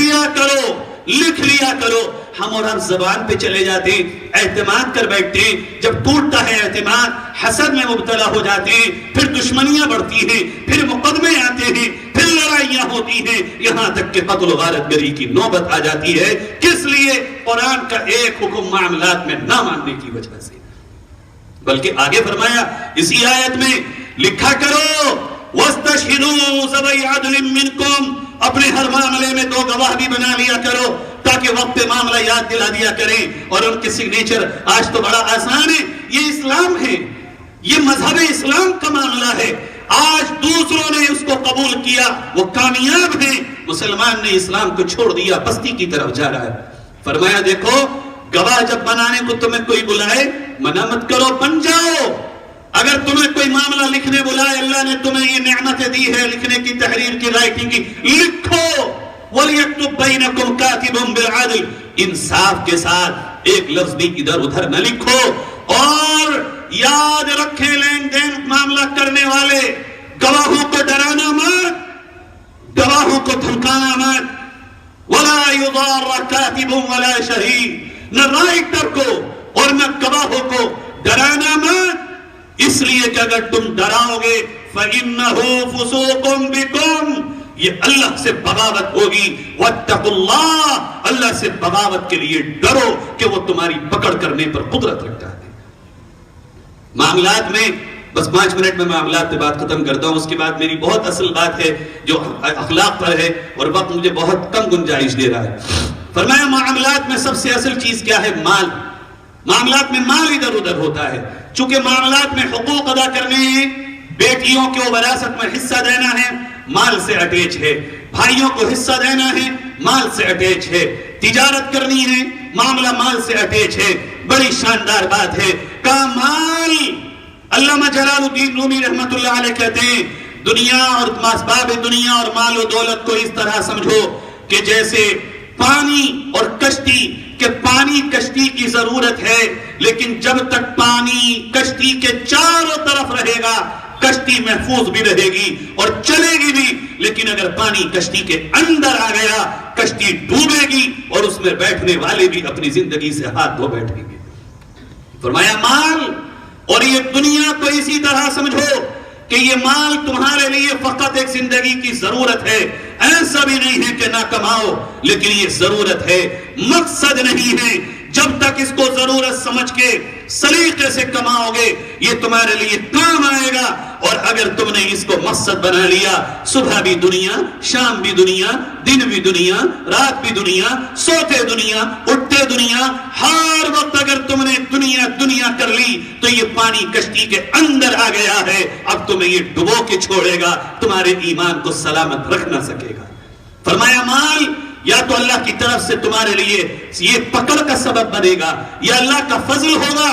لیا کرو۔ ہم اور ہم زبان پہ چلے جاتے ہیں، اعتماد کر بیٹھتے ہیں، جب ٹوٹتا ہے اعتماد حسد میں مبتلا ہو جاتے ہیں، پھر دشمنیاں بڑھتی ہیں، پھر مقدمے آتے ہیں، پھر لڑائیاں ہوتی ہیں، یہاں تک کہ قتل و غارت گری کی نوبت آ جاتی ہے۔ کس لیے؟ قرآن کا ایک حکم معاملات میں نہ ماننے کی وجہ سے۔ بلکہ آگے فرمایا اسی آیت میں، لکھا کرو وَاسْتَشْهِدُوا ذَوَيْ عَدْلٍ مِّنْكُمْ، اپنے ہر معاملے میں 2 گواہ بھی بنا لیا کرو تاکہ وقت معاملہ یاد دلا دیا کریں، اور ان کے سگنیچر۔ آج تو بڑا آسان ہے، یہ اسلام ہے، یہ مذہب اسلام کا معاملہ ہے۔ آج دوسروں نے اس کو قبول کیا، وہ کامیاب ہیں، مسلمان نے اسلام کو چھوڑ دیا، پستی کی طرف جا رہا ہے۔ فرمایا دیکھو، گواہ جب بنانے کو تمہیں کوئی بلائے منع مت کرو، بن جاؤ۔ اگر تمہیں کوئی معاملہ لکھنے بلائے، اللہ نے تمہیں یہ نعمتیں دی ہے لکھنے کی، تحریر کی، رائٹنگ کی، لکھو۔ وَلْيَكْتُبْ بَيْنَكُمْ كَاتِبٌ بِالْعَدْلِ، انصاف کے ساتھ ایک لفظ بھی ادھر ادھر نہ لکھو۔ اور یاد رکھیں، لین دین معاملہ کرنے والے گواہوں کو ڈرانا مت، گواہوں کو دھمکانا مت۔ وَلَا يُضَارَّ كَاتِبٌ وَلَا شَهِيدٌ، نہ رائٹر کو اور نہ گواہوں کو ڈرانا مت، اس لیے کہ اگر تم ڈراؤ گے فَإِنَّهُ فُسُوقٌ بِكُمْ، یہ اللہ سے بغاوت ہوگی۔ وَاتَّقُوا اللَّهَ، اللہ سے بغاوت کے لیے ڈرو کہ وہ تمہاری پکڑ کرنے پر قدرت رکھتا ہے۔ معاملات میں بس 5 منٹ میں معاملات پہ بات ختم کرتا ہوں، اس کے بعد میری بہت اصل بات ہے جو اخلاق پر ہے، اور وقت مجھے بہت کم گنجائش دے رہا ہے۔ فرمایا معاملات میں سب سے اصل چیز کیا ہے؟ مال۔ معاملات میں مال ادھر ادھر ہوتا ہے، چونکہ معاملات میں حقوق ادا کرنے ہیں، بیٹیوں کو وراثت میں حصہ دینا ہے، مال سے اٹیچ ہے، بھائیوں کو حصہ دینا ہے، مال سے اٹیچ ہے، تجارت کرنی ہے، معاملہ مال سے اٹیچ ہے۔ بڑی شاندار بات ہے کہ مال، علامہ جلال الدین رومی رحمت اللہ علیہ کہتے ہیں، دنیا اور اسباب دنیا اور مال و دولت کو اس طرح سمجھو کہ جیسے پانی اور کشتی، کہ پانی کشتی کی ضرورت ہے، لیکن جب تک پانی کشتی کے چاروں طرف رہے گا کشتی محفوظ بھی رہے گی اور چلے گی بھی، لیکن اگر پانی کشتی کے اندر آ گیا کشتی ڈوبے گی اور اس میں بیٹھنے والے بھی اپنی زندگی سے ہاتھ دھو بیٹھیں گے۔ فرمایا مال اور یہ دنیا کو اسی طرح سمجھو کہ یہ مال تمہارے لیے فقط ایک زندگی کی ضرورت ہے، ایسا بھی نہیں ہے کہ نہ کماؤ، لیکن یہ ضرورت ہے، مقصد نہیں ہے۔ جب تک اس کو ضرورت سمجھ کے سلیقے سے کماؤ گے یہ تمہارے لیے کام آئے گا، اور اگر تم نے اس کو مقصد بنا لیا، صبح بھی دنیا، شام بھی دنیا، دن بھی دنیا، رات بھی دنیا، سوتے دنیا، اٹھتے دنیا، ہر وقت اگر تم نے دنیا دنیا کر لی تو یہ پانی کشتی کے اندر آ گیا ہے، اب تمہیں یہ ڈبو کے چھوڑے گا، تمہارے ایمان کو سلامت رکھ نہ سکے گا۔ فرمایا مال یا تو اللہ کی طرف سے تمہارے لیے یہ پکڑ کا سبب بنے گا یا اللہ کا فضل ہوگا۔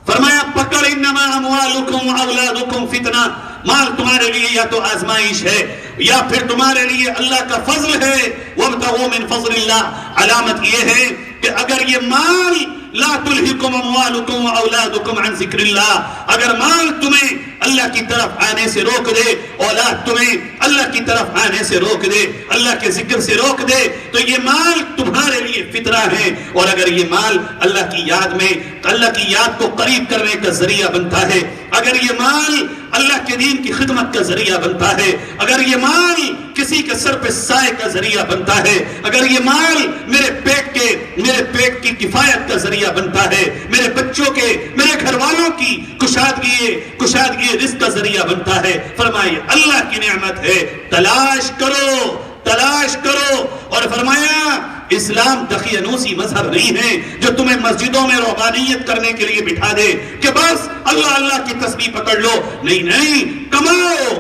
فرمایا پکڑ انما اموالکم اولادکم فتنہ، مال تمہارے لیے یا تو آزمائش ہے یا پھر تمہارے لیے اللہ کا فضل ہے۔ وابتغوا من فضل اللہ، علامت یہ ہے کہ اگر یہ مال لا تلہکم اموالکم اولادکم عن ذکر اللہ، اگر مال تمہیں اللہ کی طرف آنے سے روک دے، اولاد تمہیں اللہ کی طرف آنے سے روک دے، اللہ کے ذکر سے روک دے، تو یہ مال تمہارے لیے فطرہ ہے۔ اور اگر یہ مال اللہ کی یاد میں، اللہ کی یاد کو قریب کرنے کا ذریعہ بنتا ہے، اگر یہ مال اللہ کے دین کی خدمت کا ذریعہ بنتا ہے، اگر یہ مال کسی کے سر پہ سائے کا ذریعہ بنتا ہے، اگر یہ مال میرے پیٹ کی کفایت کا ذریعہ بنتا ہے، میرے بچوں کے، میرے گھر والوں کی کشادگی رزق کا ذریعہ بنتا ہے، فرمائے اللہ کی نعمت ہے، تلاش کرو۔ اور فرمایا اسلام دقیانوسی مذہب نہیں ہے جو تمہیں مسجدوں میں روحانیت کرنے کے لیے بٹھا دے کہ بس اللہ اللہ کی تسبیح پکڑ لو، نہیں، کماؤ،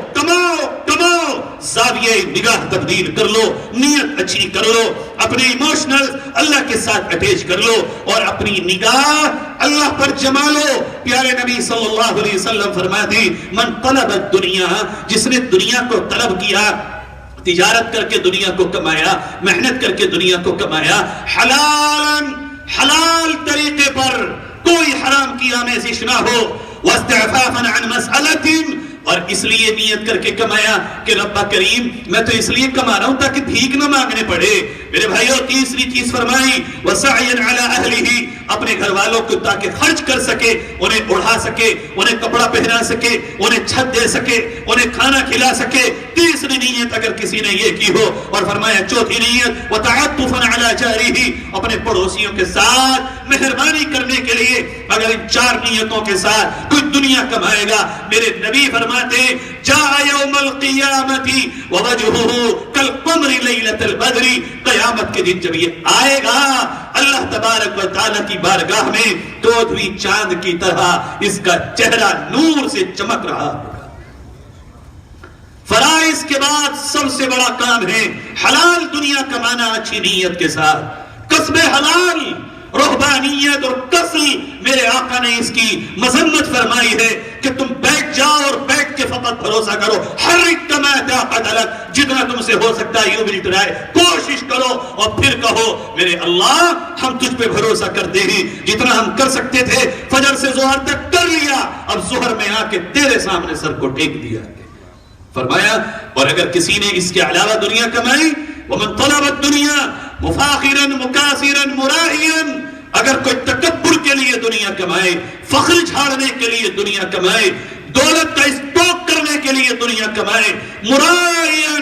زاویہ نگاہ تبدیل کر لو، نیت اچھی کر لو، اپنے ایموشنل اللہ کے ساتھ اٹیچ کر لو اور اپنی نگاہ اللہ پر جما لو۔ پیارے نبی صلی اللہ علیہ وسلم فرماتے من طلب الدنیا، جس نے دنیا کو طلب کیا، تجارت کر کے دنیا کو کمایا، محنت کر کے دنیا کو کمایا، حلال طریقے پر، کوئی حرام کی آمیزش نہ ہو، واستعفافا عن مسألة، اور اس لیے نیت کر کے کمایا کہ رب کریم میں تو اس لیے کما رہا ہوں تاکہ بھیک نہ مانگنے پڑے۔ میرے بھائیو تیسری چیز فرمائی وسعیا علی اہلہ، اپنے گھر والوں کو تاکہ خرچ کر سکے، انہیں اڑا سکے، انہیں کپڑا پہنا سکے، انہیں چھت دے سکے، انہیں کھانا کھلا سکے۔ تیسری نیت اگر کسی نے یہ کی ہو، اور فرمایا چوتھی نیت وتعطفا علی جارہ، اپنے پڑوسیوں کے ساتھ مہربانی کرنے کے لیے اگر ان چار نیتوں کے ساتھ کوئی دنیا کمائے گا، میرے نبی فرماتے جاء یوم القیامت ووجہہ کالقمر لیلۃ البدر، قیامت کے دن جب یہ آئے گا اللہ تبارک و تعالی کی بارگاہ میں دودھویں چاند کی طرح اس کا چہرہ نور سے چمک رہا ہوگا۔ فرائض کے بعد سب سے بڑا کام ہے حلال دنیا کمانا اچھی نیت کے ساتھ، کسب حلال، رہبانیت اور قصل۔ میرے آقا نے اس کی مذمت فرمائی ہے کہ تم بیٹھ جاؤ اور بیٹھ کے فقط بھروسہ کرو، حرک کما طاقت لک، جتنا تم سے ہو سکتا ہے یوں بھی ٹرائی، کوشش کرو اور پھر کہو میرے اللہ ہم تجھ پہ بھروسہ کرتے ہیں، جتنا ہم کر سکتے تھے فجر سے ظہر تک کر لیا، اب ظہر میں آ کے تیرے سامنے سر کو ٹیک دیا۔ فرمایا اور اگر کسی نے اس کے علاوہ دنیا کمائی، ومن طلب الدنیا مفاخرا مکاثرا مراہیا، اگر کوئی تکبر کے لیے دنیا کمائے، فخر جھاڑنے کے لیے دنیا کمائے، دولت کا اسٹاک کرنے کے لیے دنیا کمائے، مراہیا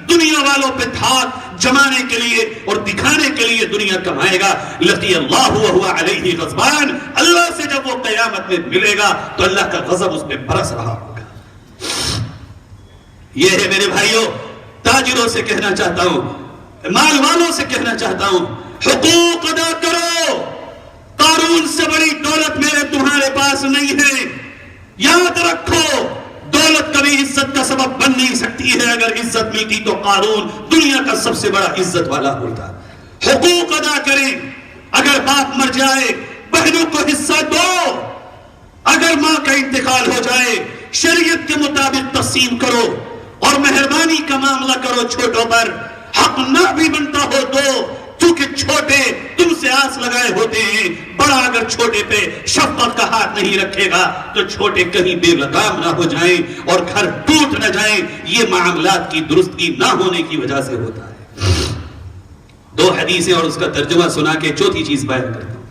دنیا والوں پہ دھات جمانے کے لیے اور دکھانے کے لیے دنیا کمائے گا، لقی اللہ وہو علیہ غضبان، اللہ سے جب وہ قیامت میں ملے گا تو اللہ کا غضب اس میں برس رہا ہوگا۔ یہ ہے میرے بھائیوں، تاجروں سے کہنا چاہتا ہوں، مال والوں سے کہنا چاہتا ہوں، حقوق ادا کرو۔ قارون سے بڑی دولت میرے تمہارے پاس نہیں ہے، یاد رکھو دولت کبھی عزت کا سبب بن نہیں سکتی ہے، اگر عزت ملتی تو قارون دنیا کا سب سے بڑا عزت والا ہوتا۔ حقوق ادا کریں، اگر باپ مر جائے بہنوں کو حصہ دو، اگر ماں کا انتقال ہو جائے شریعت کے مطابق تقسیم کرو اور مہربانی کا معاملہ کرو چھوٹوں پر، حق نہ بھی بنتا ہو تو، چونکہ چھوٹے تم سے آس لگائے ہوتے ہیں، بڑا اگر چھوٹے پہ شفقت کا ہاتھ نہیں رکھے گا تو چھوٹے کہیں بے لگام نہ ہو جائیں اور گھر ٹوٹ نہ جائیں، یہ معاملات کی درستگی نہ ہونے کی وجہ سے ہوتا ہے۔ دو حدیثیں اور اس کا ترجمہ سنا کے چوتھی چیز بیان کرتا ہوں۔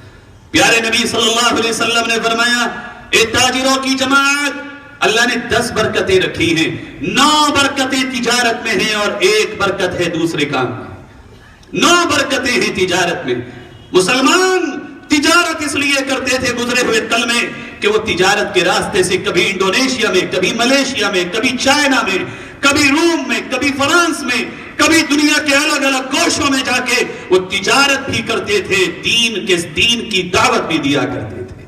پیارے نبی صلی اللہ علیہ وسلم نے فرمایا اے تاجروں کی جماعت، اللہ نے 10 برکتیں رکھی ہیں، 9 برکتیں تجارت میں ہیں اور 1 برکت ہے دوسرے کام میں۔ 9 برکتیں ہیں تجارت میں۔ مسلمان تجارت اس لیے کرتے تھے گزرے ہوئے کل میں کہ وہ تجارت کے راستے سے کبھی انڈونیشیا میں، کبھی ملیشیا میں، کبھی چائنا میں، کبھی روم میں، کبھی فرانس میں، کبھی دنیا کے الگ الگ گوشوں میں جا کے وہ تجارت بھی کرتے تھے، دین کی دعوت بھی دیا کرتے تھے۔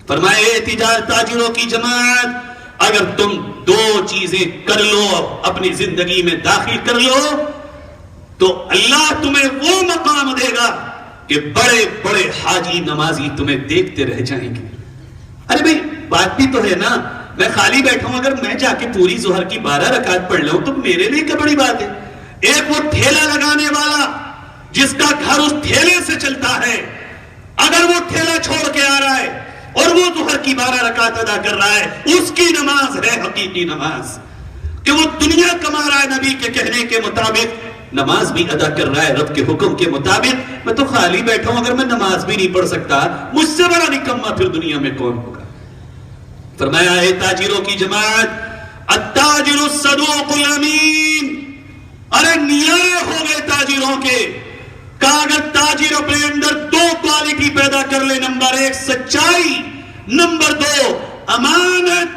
فرمائے اے تجارت تاجروں کی جماعت، اگر تم دو چیزیں کر لو، اپنی زندگی میں داخل کر لو، تو اللہ تمہیں وہ مقام دے گا کہ بڑے بڑے حاجی نمازی تمہیں دیکھتے رہ جائیں گے۔ ارے بھئی بات بھی تو ہے نا، میں خالی بیٹھا ہوں، اگر میں جا کے پوری ظہر کی 12 رکعت پڑھ لوں تو میرے لیے کیا بڑی بات ہے۔ ایک وہ ٹھیلا لگانے والا جس کا گھر اس ٹھیلے سے چلتا ہے، اگر وہ ٹھیلا چھوڑ کے آ رہا ہے اور وہ ظہر کی 12 رکعت ادا کر رہا ہے، اس کی نماز ہے حقیقی نماز، کہ وہ دنیا کما رہا ہے نبی کے کہنے کے مطابق، نماز بھی ادا کر رہا ہے رب کے حکم کے مطابق۔ میں تو خالی بیٹھا ہوں، اگر میں نماز بھی نہیں پڑھ سکتا، مجھ سے بڑا نکما پھر دنیا میں کون ہوگا۔ فرمایا ہے تاجروں کی جماعت، التاجر الصدوق الامین، ارے نیارے ہو گئے تاجروں کے، کہا اگر تاجر اپنے اندر 2 کوالٹی پیدا کر لے، نمبر 1 سچائی، نمبر 2 امانت،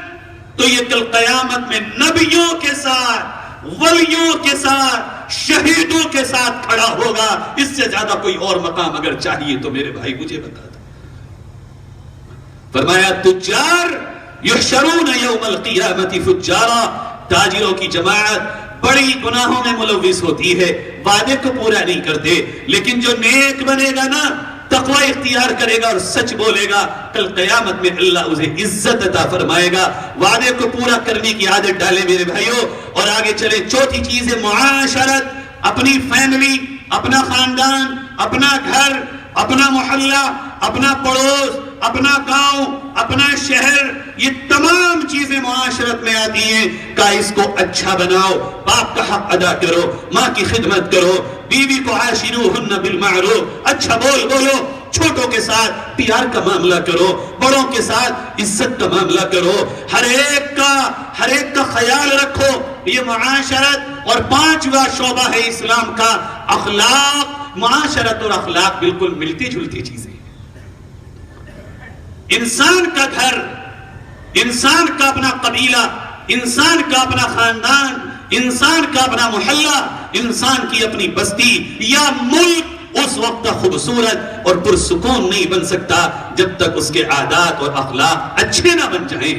تو یہ کل قیامت میں نبیوں کے ساتھ، ولیوں کے ساتھ، شہیدوں کے ساتھ کھڑا ہوگا۔ اس سے زیادہ کوئی اور مقام اگر چاہیے تو میرے بھائی مجھے بتا دو۔ فرمایا تجار یحشرون یوم القیامت فجارا، تاجروں کی جماعت بڑی گناہوں میں ملوث ہوتی ہے، وعدے کو پورا نہیں کرتے، لیکن جو نیک بنے گا نا، تقوی اختیار کرے گا اور سچ بولے گا، کل قیامت میں اللہ اسے عزت عطا فرمائے گا۔ وعدے کو پورا کرنے کی عادت ڈالے میرے بھائیوں، اور آگے چلے۔ چوتھی چیز ہے معاشرت، اپنی فیملی، اپنا خاندان، اپنا گھر، اپنا محلہ، اپنا پڑوس، اپنا گاؤں، اپنا شہر، یہ تمام چیزیں معاشرت میں آتی ہیں۔ کہ اس کو اچھا بناؤ، باپ کا حق ادا کرو، ماں کی خدمت کرو، بیوی کو عاشروہن بالمعروف، اچھا بولو، چھوٹوں کے ساتھ پیار کا معاملہ کرو، بڑوں کے ساتھ عزت کا معاملہ کرو، ہر ایک کا خیال رکھو۔ یہ معاشرت۔ اور 5واں شعبہ ہے اسلام کا اخلاق۔ معاشرت اور اخلاق بالکل ملتی جلتی چیزیں۔ انسان کا گھر، انسان کا اپنا قبیلہ، انسان کا اپنا خاندان، انسان کا اپنا محلہ، انسان کی اپنی بستی یا ملک اس وقت خوبصورت اور پرسکون نہیں بن سکتا جب تک اس کے عادات اور اخلاق اچھے نہ بن جائیں۔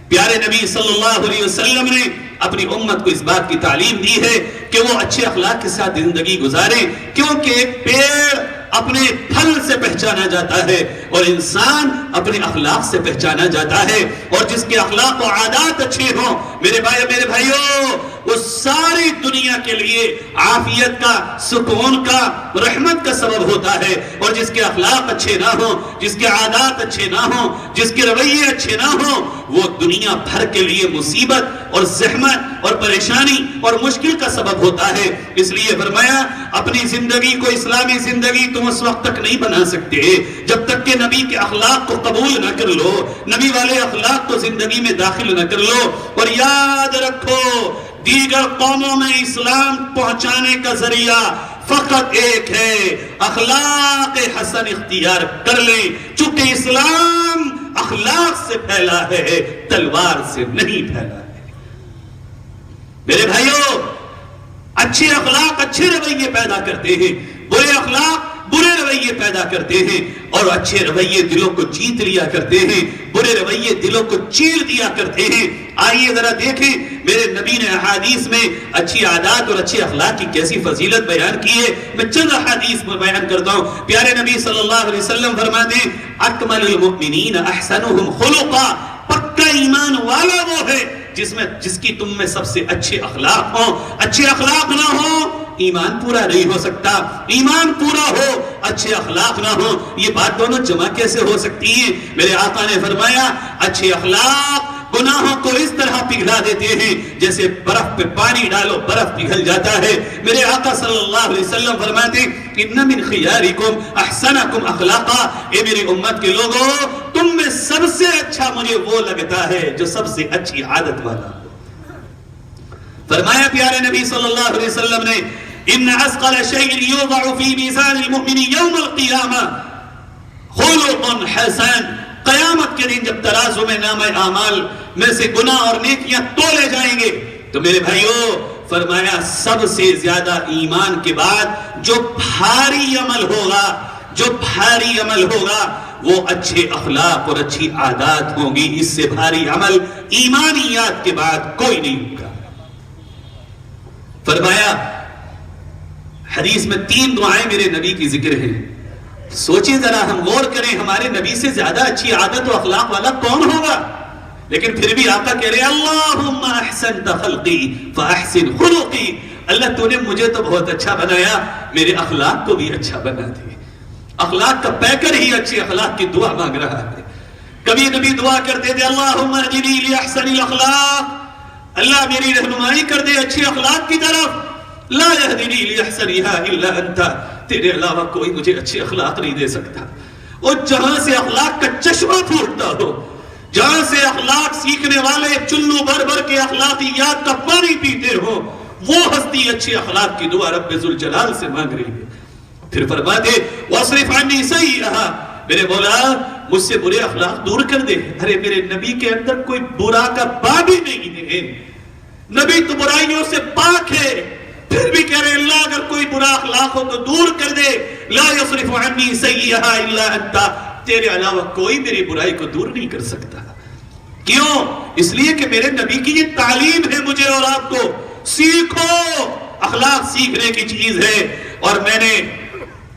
پیارے نبی صلی اللہ علیہ وسلم نے اپنی امت کو اس بات کی تعلیم دی ہے کہ وہ اچھے اخلاق کے ساتھ زندگی گزارے، کیونکہ ایک پیڑ اپنے پھل سے پہچانا جاتا ہے اور انسان اپنے اخلاق سے پہچانا جاتا ہے، اور جس کے اخلاق و عادات اچھے ہوں میرے بھائیوں، وہ ساری دنیا کے لیے عافیت کا، سکون کا، رحمت کا سبب ہوتا ہے۔ اور جس کے اخلاق اچھے نہ ہوں، جس کے عادات اچھے نہ ہوں، جس کے رویے اچھے نہ ہوں، وہ دنیا بھر کے لیے مصیبت اور زحمت اور پریشانی اور مشکل کا سبب ہوتا ہے۔ اس لیے فرمایا اپنی زندگی کو، اسلامی زندگی تم اس وقت تک نہیں بنا سکتے جب تک کہ نبی کے اخلاق کو قبول نہ کر لو، نبی والے اخلاق کو زندگی میں داخل نہ کر لو۔ اور یاد رکھو، دیگر قوموں میں اسلام پہنچانے کا ذریعہ فقط ایک ہے، اخلاق حسن اختیار کر لیں، چونکہ اسلام اخلاق سے پھیلا ہے، تلوار سے نہیں پھیلا ہے۔ میرے بھائیوں، اچھے اخلاق اچھے رویے پیدا کرتے ہیں، برے اخلاق برے رویے پیدا کرتے ہیں، اور اچھے رویے دلوں کو جیت لیا کرتے ہیں، برے رویے دلوں کو چیر دیا کرتے ہیں۔ آئیے ذرا دیکھیں میرے نبی نے احادیث میں اچھی عادات اور اچھے اخلاق کی کیسی فضیلت بیان کی ہے۔ میں چند احادیث میں بیان کرتا ہوں۔ پیارے نبی صلی اللہ علیہ وسلم فرماتے ہیں اکمل المؤمنین احسنهم خلقا، پکا ایمان والا وہ ہے جس کی تم میں سب سے اچھے اخلاق ہوں۔ اچھے اخلاق نہ ہوں، ایمان پورا نہیں ہو سکتا۔ ایمان پورا ہو، اچھے اخلاق نہ ہو، یہ بات دونوں جمع کیسے ہو سکتی ہیں؟ میرے آقا نے فرمایا اچھے اخلاق گناہوں کو اس طرح پگھلا دیتے ہیں جیسے برف پہ پانی ڈالو، برف پگھل جاتا ہے۔ میرے آقا صلی اللہ علیہ وسلم فرماتے ان من خیارکم احسنکم اخلاقا، اے میری امت کے لوگوں، تم میں سب سے اچھا مجھے وہ لگتا ہے جو سب سے اچھی عادت والا ہو۔ فرمایا پیارے نبی صلی اللہ علیہ وسلم نے ان اثقل شیء یوضع فی میزان المؤمن یوم القیامہ خلق حسن. قیامت کے دن جب ترازو میں نام اعمال میں سے گناہ اور نیکیاں تولے جائیں گے تو میرے بھائیوں فرمایا سب سے زیادہ ایمان کے بعد جو بھاری عمل ہوگا وہ اچھے اخلاق اور اچھی عادات ہوں گی. اس سے بھاری عمل ایمانیات کے بعد کوئی نہیں ہوگا. فرمایا حدیث میں 3 دعائیں میرے نبی کی ذکر ہیں. سوچیں ذرا, ہم غور کریں ہمارے نبی سے زیادہ اچھی عادت و اخلاق والا کون ہوگا. لیکن پھر بھی آقا کہہ رہے اللہم احسنت خلقی فاحسن خلقی. اللہ تو نے مجھے تو بہت اچھا بنایا, میرے اخلاق کو بھی اچھا بنا دے. اخلاق کا پیکر ہی اچھے اخلاق کی دعا مانگ رہا ہے. کبھی نبی دعا کرتے تھے اللہم اہدنی لاحسن الاخلاق, اللہ میری رہنمائی کر دے اچھے اخلاق کی طرف. لا یہدنی لاحسنھا الا انت, تیرے علاوہ کوئی مجھے اچھے اخلاق نہیں دے سکتا. اور جہاں سے اخلاق کا چشمہ پھوٹتا ہو, جہاں سے اخلاق سیکھنے والے چلو بھر بھر کے اخلاقیات کا پانی پیتے ہو, وہ ہستی اچھے اخلاق کی دعا رب ذوالجلال سے مانگ رہی ہے. پھر فرماتے واصرف عنی سیئھا, میرے مولا مجھ سے برے اخلاق دور کر دے. ارے میرے نبی کے اندر کوئی برا کا باب ہی نہیں ہے, نبی تو برائیوں سے پاک ہے. پھر بھی کہہ رہے اللہ اگر کوئی برا اخلاق ہو تو دور کر دے. لا یصرف عنی سیئھا الا انت, تیرے علاوہ کوئی میری برائی کو دور نہیں کر سکتا. کیوں؟ اس لیے کہ میرے نبی کی یہ تعلیم ہے مجھے اور آپ کو. سیکھو, اخلاق سیکھنے کی چیز ہے. اور میں نے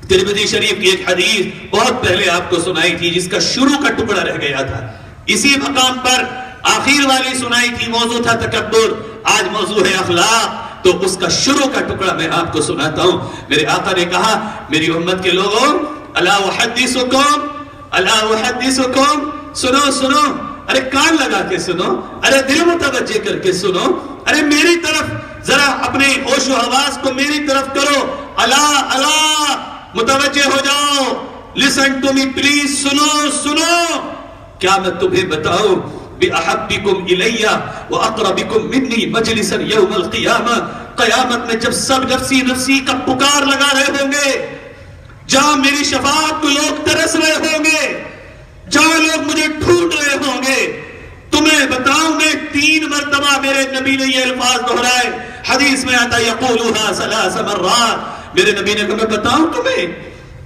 ترمذی شریف کی ایک حدیث بہت پہلے آپ کو سنائی تھی جس کا شروع کا ٹکڑا رہ گیا تھا. اسی مقام پر آخر والی سنائی تھی, موضوع تھا تکبر, آج موضوع ہے اخلاق. تو اس کا شروع کا ٹکڑا میں آپ کو سناتا ہوں. میرے آقا نے کہا میری امت کے لوگوں الا احدثکم, سنو, ارے کان لگا کے سنو, ارے دل متوجہ کر کے سنو, ارے میری طرف ذرا اپنے ہوش و حواس کو میری طرف کرو. الا متوجہ ہو جاؤ, listen to me please, سنو. کیا میں تمہیں بتاؤں بِأَحَبِّكُمْ إِلَيَّ وَأَقْرَبِكُمْ مِنِّي مَجْلِسًا يَوْمَ الْقِيَامَةِ, قیامت میں جب سب نفسی نفسی کا پکار لگا رہے ہوں گے, جہاں میری شفاعت کو لوگ ترس رہے ہوں گے, جہاں لوگ مجھے ڈھونڈ رہے ہوں گے, تمہیں بتاؤں میں 3 مرتبہ میرے نبی نے یہ الفاظ دہرائے. حدیث میں آتا یقولها 3 مرات. میرے نبی نے کہا میں بتاؤں تمہیں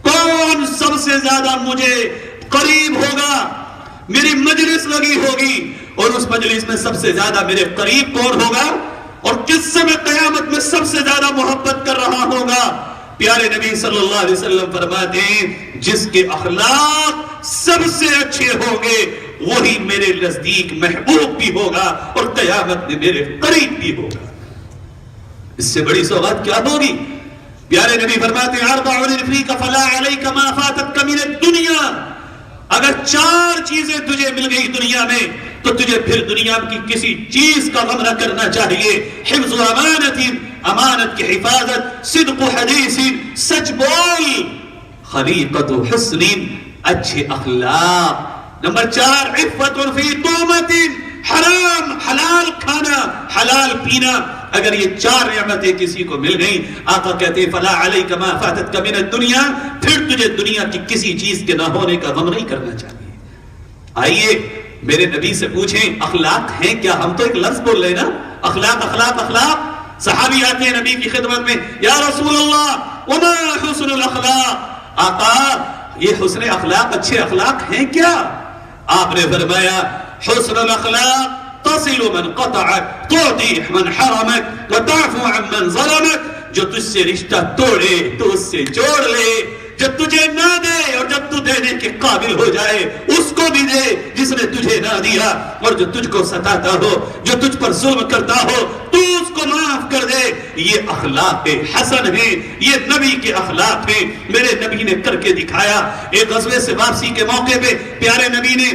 کون سب سے زیادہ مجھے قریب ہوگا, میری مجلس لگی ہوگی, اور اس مجلس میں سب سے زیادہ میرے قریب کون ہوگا, اور کس سے میں قیامت میں سب سے زیادہ محبت کر رہا ہوگا. پیارے نبی صلی اللہ علیہ وسلم فرماتے ہیں جس کے اخلاق سب سے اچھے ہوں گے وہی میرے نزدیک محبوب بھی ہوگا اور قیامت میں میرے قریب بھی ہوگا. اس سے بڑی سوغات کیا ہوگی. پیارے نبی فرماتے ہیں اربع فیک فلا علیک ما فاتتک من الدنیا, اگر 4 چیزیں تجھے مل گئی دنیا میں تو تجھے پھر دنیا کی کسی چیز کا غم نہ کرنا چاہیے. حفظ امانت, امانت کی حفاظت, صدق حدیث, سچ بول, خلیقت حسن, اچھے اخلاق. نمبر 4 عفت فی طعمت, حرام حلال کھانا حلال پینا. اگر یہ 4 نعمتیں کسی کو مل گئیں, آقا کہتے ہیں فلا علیک ما فاتتک من الدنیا, پھر تجھے دنیا کی کسی چیز کے نہ ہونے کا غم نہیں کرنا چاہیے. آئیے میرے نبی سے پوچھیں اخلاق ہیں کیا. ہم تو ایک لفظ بول رہے نا, اخلاق اخلاق اخلاق. صحابی آتے ہیں نبی کی خدمت میں, یا رسول اللہ وما حسن الاخلاق, آقا یہ حسن اخلاق اچھے اخلاق ہیں کیا. آپ نے فرمایا حسن الاخلاق تصل من قطعك, تعطي من حرمك, وتعفو عن من ظلمك. جو تجھ سے رشتہ توڑے تو اس سے جوڑ لے, جو تجھے نہ دے اور جب تو دینے کے قابل ہو جائے اس کو بھی دے جس نے تجھے نہ دیا, اور جو تجھ کو ستاتا ہو, جو تجھ پر ظلم کرتا ہو تو اس کو معاف کر دے. یہ اخلاق حسن ہیں, یہ نبی کے اخلاق ہیں. میرے نبی نے کر کے دکھایا. ایک غزوے سے واپسی کے موقع پہ پیارے نبی نے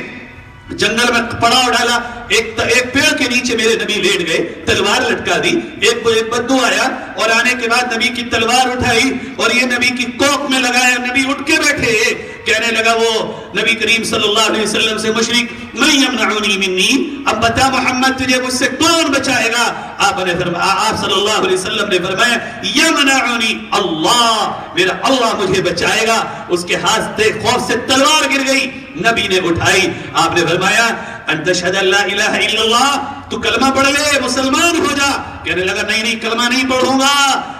جنگل میں پڑاؤ ڈالا, ایک پیڑ کے نیچے میرے نبی لیٹ گئے, تلوار لٹکا دی. ایک بدو آیا اور آنے کے بعد نبی کی تلوار اٹھائی اور یہ نبی کی کوکھ میں لگایا. نبی اٹھ کے بیٹھے کہنے لگا وہ نبی کریم صلی اللہ علیہ وسلم سے مشرک، من یمنعنی منی، اب بتا محمد تجھے مجھ سے کون بچائے گا؟ آپ صلی اللہ علیہ وسلم نے فرمایا یمنعنی اللہ، میرا اللہ مجھے بچائے گا۔ اس کے ہاتھ سے خوف سے تلوار گر گئی، نبی نے اٹھائی، آپ نے فرمایا ان تشہد ان لا الہ الا اللہ، تو کلمہ پڑھ لے، مسلمان ہو جا۔ کہنے لگا نہیں کلمہ نہیں پڑھوں گا،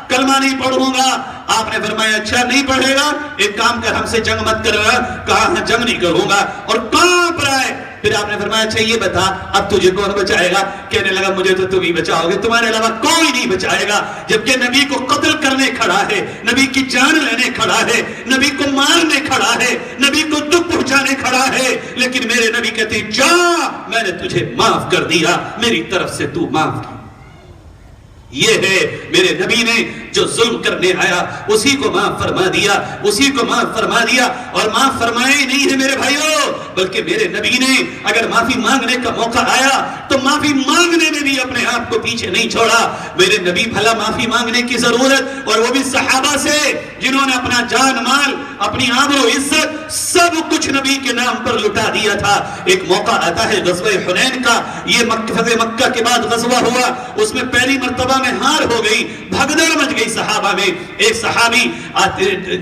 کلمہ نہیں پڑھوں گا۔ آپ نے فرمایا اچھا نہیں پڑھے گا، ایک کام کر، ہم سے جنگ مت کر رہا۔ کہا ہاں جنگ نہیں کروں گا، اور کانپ رہا ہے۔ پھر آپ نے فرمایا اچھا یہ بتا اب تجھے کون بچائے گا؟ کہنے لگا مجھے تو تم ہی بچاؤ گے، تمہارے علاوہ کوئی نہیں بچائے گا۔ جبکہ نبی کو قتل کرنے کھڑا ہے، نبی کی جان لینے کھڑا ہے، نبی کو مارنے کھڑا ہے، نبی کو دکھ پہنچانے کھڑا ہے، لیکن میرے نبی کہتے جا میں نے تجھے معاف کر دیا، میری طرف سے تو معاف کی۔ یہ ہے میرے نبی نے جو ظلم کرنے آیا اسی کو معاف فرما دیا، اسی کو معاف فرما دیا۔ اور معاف فرمائے نہیں ہے میرے بھائیوں، بلکہ میرے نبی نے اگر معافی مانگنے کا موقع آیا تو معافی مانگنے میں بھی اپنے آپ کو پیچھے نہیں چھوڑا۔ میرے نبی بھلا معافی مانگنے کی ضرورت، اور وہ بھی صحابہ سے جنہوں نے اپنا جان مال، اپنی آبرو عزت سب کچھ نبی کے نام پر لٹا دیا تھا۔ ایک موقع آتا ہے غزوہ حنین کا، یہ فتح مکہ کے بعد غزوہ ہوا، اس میں پہلی مرتبہ میں ہار ہو گئی، بھگدڑ مچ گئی صحابہ میں۔ ایک صحابی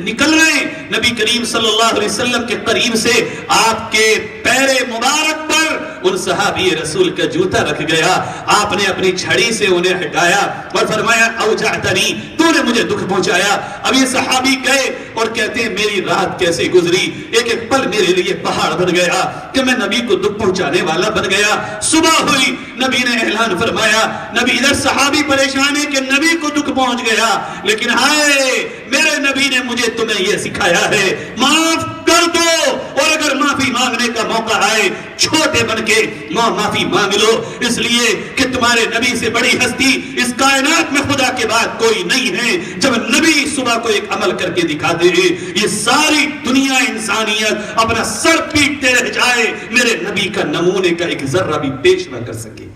نکل رہے ہیں نبی کریم صلی اللہ علیہ وسلم کے قریب سے، آپ کے پیر مبارک پر ان صحابی رسول کا جوتا رکھ گیا۔ آپ نے اپنی چھڑی سے انہیں ہٹایا اور فرمایا اوجعتنی، تو نے مجھے دکھ پہنچایا۔ اب یہ صحابی گئے اور کہتے ہیں میری رات کیسے گزری، ایک ایک پل میرے لیے پہاڑ بن گیا کہ میں نبی کو دکھ پہنچانے والا بن گیا۔ صبح ہوئی، نبی نے اعلان فرمایا، نبی ادھر صحابی پریشان ہے کہ نبی کو دکھ پہنچ گیا، لیکن ہائے میرے نبی نے مجھے تمہیں یہ سکھایا ہے معاف کر دو، اور اگر معافی مانگنے کا موقع آئے چھوٹے بن کے معافی مانگ لو، اس لیے کہ تمہارے نبی سے بڑی ہستی اس کائنات میں خدا کے بعد کوئی نہیں ہے۔ جب نبی صبح کو ایک عمل کر کے دکھاتے ہیں، یہ ساری دنیا انسانیت اپنا سر پیٹتے رہ جائے، میرے نبی کا نمونے کا ایک ذرہ بھی پیش نہ کر سکے۔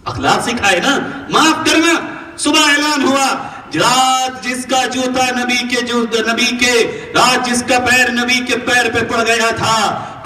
اخلاق سکھائے نا، معاف کرنا۔ صبح اعلان ہوا، رات جس کا جوتا نبی کے رات جس کا پیر نبی کے پیر پہ پڑ گیا تھا،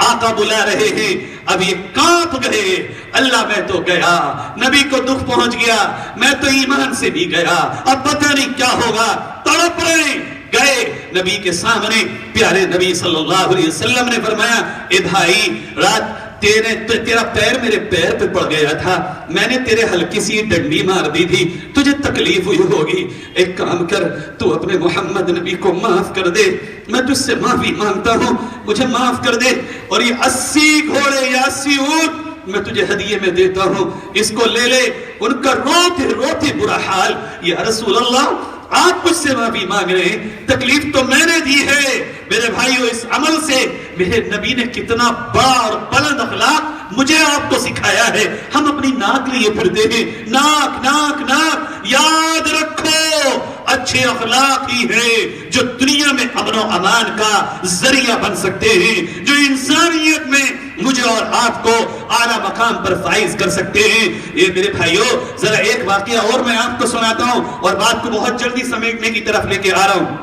آقا بلا رہے ہیں۔ اب یہ کانپ گئے، اللہ میں تو گیا، نبی کو دکھ پہنچ گیا، میں تو ایمان سے بھی گیا، اب پتہ نہیں کیا ہوگا، تڑپ رہے گئے نبی کے سامنے۔ پیارے نبی صلی اللہ علیہ وسلم نے فرمایا اے بھائی، رات تیرا پیر میرے پیر پہ پڑ گیا تھا، میں نے تیرے ہلکی سی ڈنڈی مار دی تھی، تجھے تکلیف ہوئی ہوگی، ایک کام کر، تو اپنے محمد نبی کو معاف کر دے، میں تجھ سے معافی مانگتا ہوں، مجھے معاف کر دے، اور یہ 80 گھوڑے یا 80 اونٹ میں تجھے ہدیے میں دیتا ہوں، اس کو لے لے۔ ان کا روتے روتے برا حال، یا رسول اللہ آپ مجھ سے معافی مانگ رہے ہیں، تکلیف تو میں نے دی ہے۔ میرے بھائیو، اس عمل سے میرے نبی نے کتنا بڑا اور بلند اخلاق مجھے آپ کو سکھایا ہے۔ ہم اپنی ناک لیے پھرتے ہیں، ناک ناک ناک، یاد رکھو اچھے اخلاق ہی ہیں جو دنیا میں امن و امان کا ذریعہ بن سکتے ہیں، جو انسانیت میں مجھے اور آپ کو اعلیٰ مقام پر فائز کر سکتے ہیں۔ یہ میرے بھائیو، ذرا ایک واقعہ اور میں آپ کو سناتا ہوں اور بات کو بہت جلدی سمیٹنے کی طرف لے کے آ رہا ہوں۔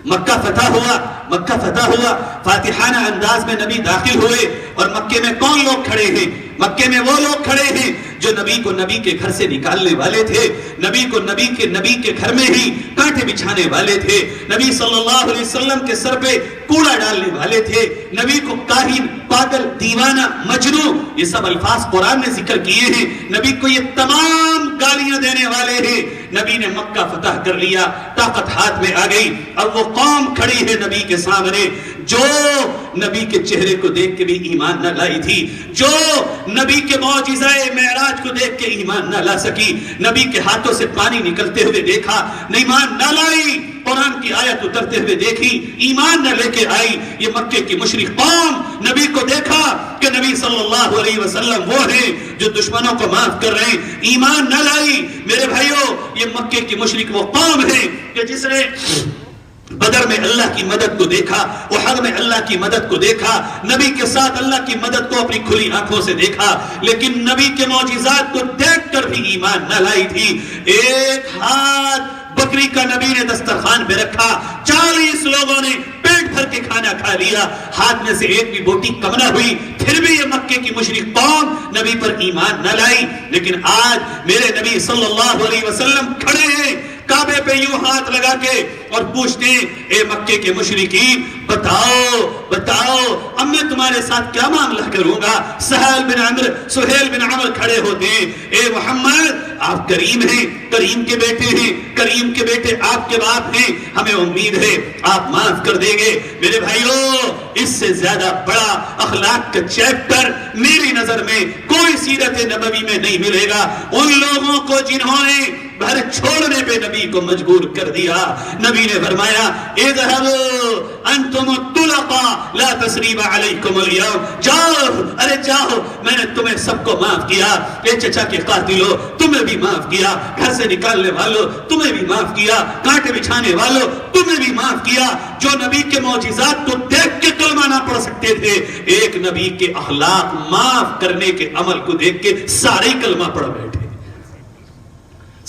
مکہ فتح ہوا، فاتحانہ انداز میں نبی داخل ہوئے، اور مکے میں کون لوگ کھڑے ہیں؟ مکے میں وہ لوگ کھڑے ہیں جو نبی کو نبی کے گھر سے نکالنے والے تھے، نبی کو نبی کے گھر میں ہی کانٹے بچھانے والے تھے، نبی صلی اللہ علیہ وسلم کے سر پہ کوڑا ڈالنے والے تھے، نبی کو کاہن، پاگل، دیوانہ، مجنون، یہ سب الفاظ قرآن نے ذکر کیے ہیں، نبی کو یہ تمام گالیاں دینے والے ہیں۔ نبی نے مکہ فتح کر لیا، طاقت ہاتھ میں آ گئی، اب وہ قوم کھڑی ہے نبی کے سامنے جو نبی کے چہرے کو دیکھ کے بھی ایمان نہ لائی تھی، جو نبی کے معجزہ معراج کو دیکھ کے ایمان نہ لا سکی، نبی کے ہاتھوں سے پانی نکلتے ہوئے دیکھا، ایمان نہ لائی، قرآن کی آیت اترتے ہوئے دیکھی، ایمان نہ لے کے آئی۔ یہ مکے کی مشرک قوم نبی کو دیکھا کہ نبی صلی اللہ علیہ وسلم وہ ہیں جو دشمنوں کو معاف کر رہے ہیں، ایمان نہ لائی۔ میرے بھائیوں، یہ مکے کی مشرک وہ قوم ہے کہ جس نے بدر میں اللہ کی مدد کو دیکھا، احد میں اللہ کی مدد کو دیکھا، نبی کے ساتھ اللہ کی مدد کو اپنی کھلی آنکھوں سے دیکھا، لیکن نبی کے معجزات کو دیکھ کر بھی ایمان نہ لائی تھی۔ ایک ہاتھ بکری کا نبی نے دسترخوان پہ رکھا، 40 لوگوں نے پیٹ بھر کے کھانا کھا لیا، ہاتھ میں سے ایک بھی بوٹی کم نہ ہوئی، پھر بھی یہ مکے کی مشرک قوم نبی پر ایمان نہ لائی۔ لیکن آج میرے نبی صلی اللہ علیہ وسلم کھڑے ہیں کعبے پہ یوں ہاتھ لگا کے اور پوچھتے ہیں اے مکے کے مشرکین بتاؤ اب میں تمہارے ساتھ کیا معاملہ کروں گا۔ سہیل بن عمر کھڑے ہوتے ہیں، اے محمد آپ کریم ہیں، کریم کے بیٹے ہیں، کریم کے بیٹے آپ کے باپ ہیں، ہمیں امید ہے آپ معاف کر دیں گے۔ میرے بھائیو، اس سے زیادہ بڑا اخلاق کا چیپٹر میری نظر میں کوئی سیرت نبوی میں نہیں ملے گا۔ ان لوگوں کو جنہوں نے گھر چھوڑنے پہ نبی کو مجبور کر دیا، نبی نے فرمایا اذهبوا انتم الطلقاء لا تثریب علیکم اليوم، جاؤ میں نے تمہیں سب کو معاف کیا، اے چچا کے قاتلوں تمہیں بھی معاف کیا، گھر سے نکالنے والوں تمہیں بھی معاف کیا، کانٹے بچھانے والوں تمہیں بھی معاف کیا۔ جو نبی کے معجزات کو دیکھ کے کلمہ نہ پڑھ سکتے تھے، ایک نبی کے اخلاق معاف کرنے کے عمل کو دیکھ کے سارے کلمہ پڑھ بیٹھے،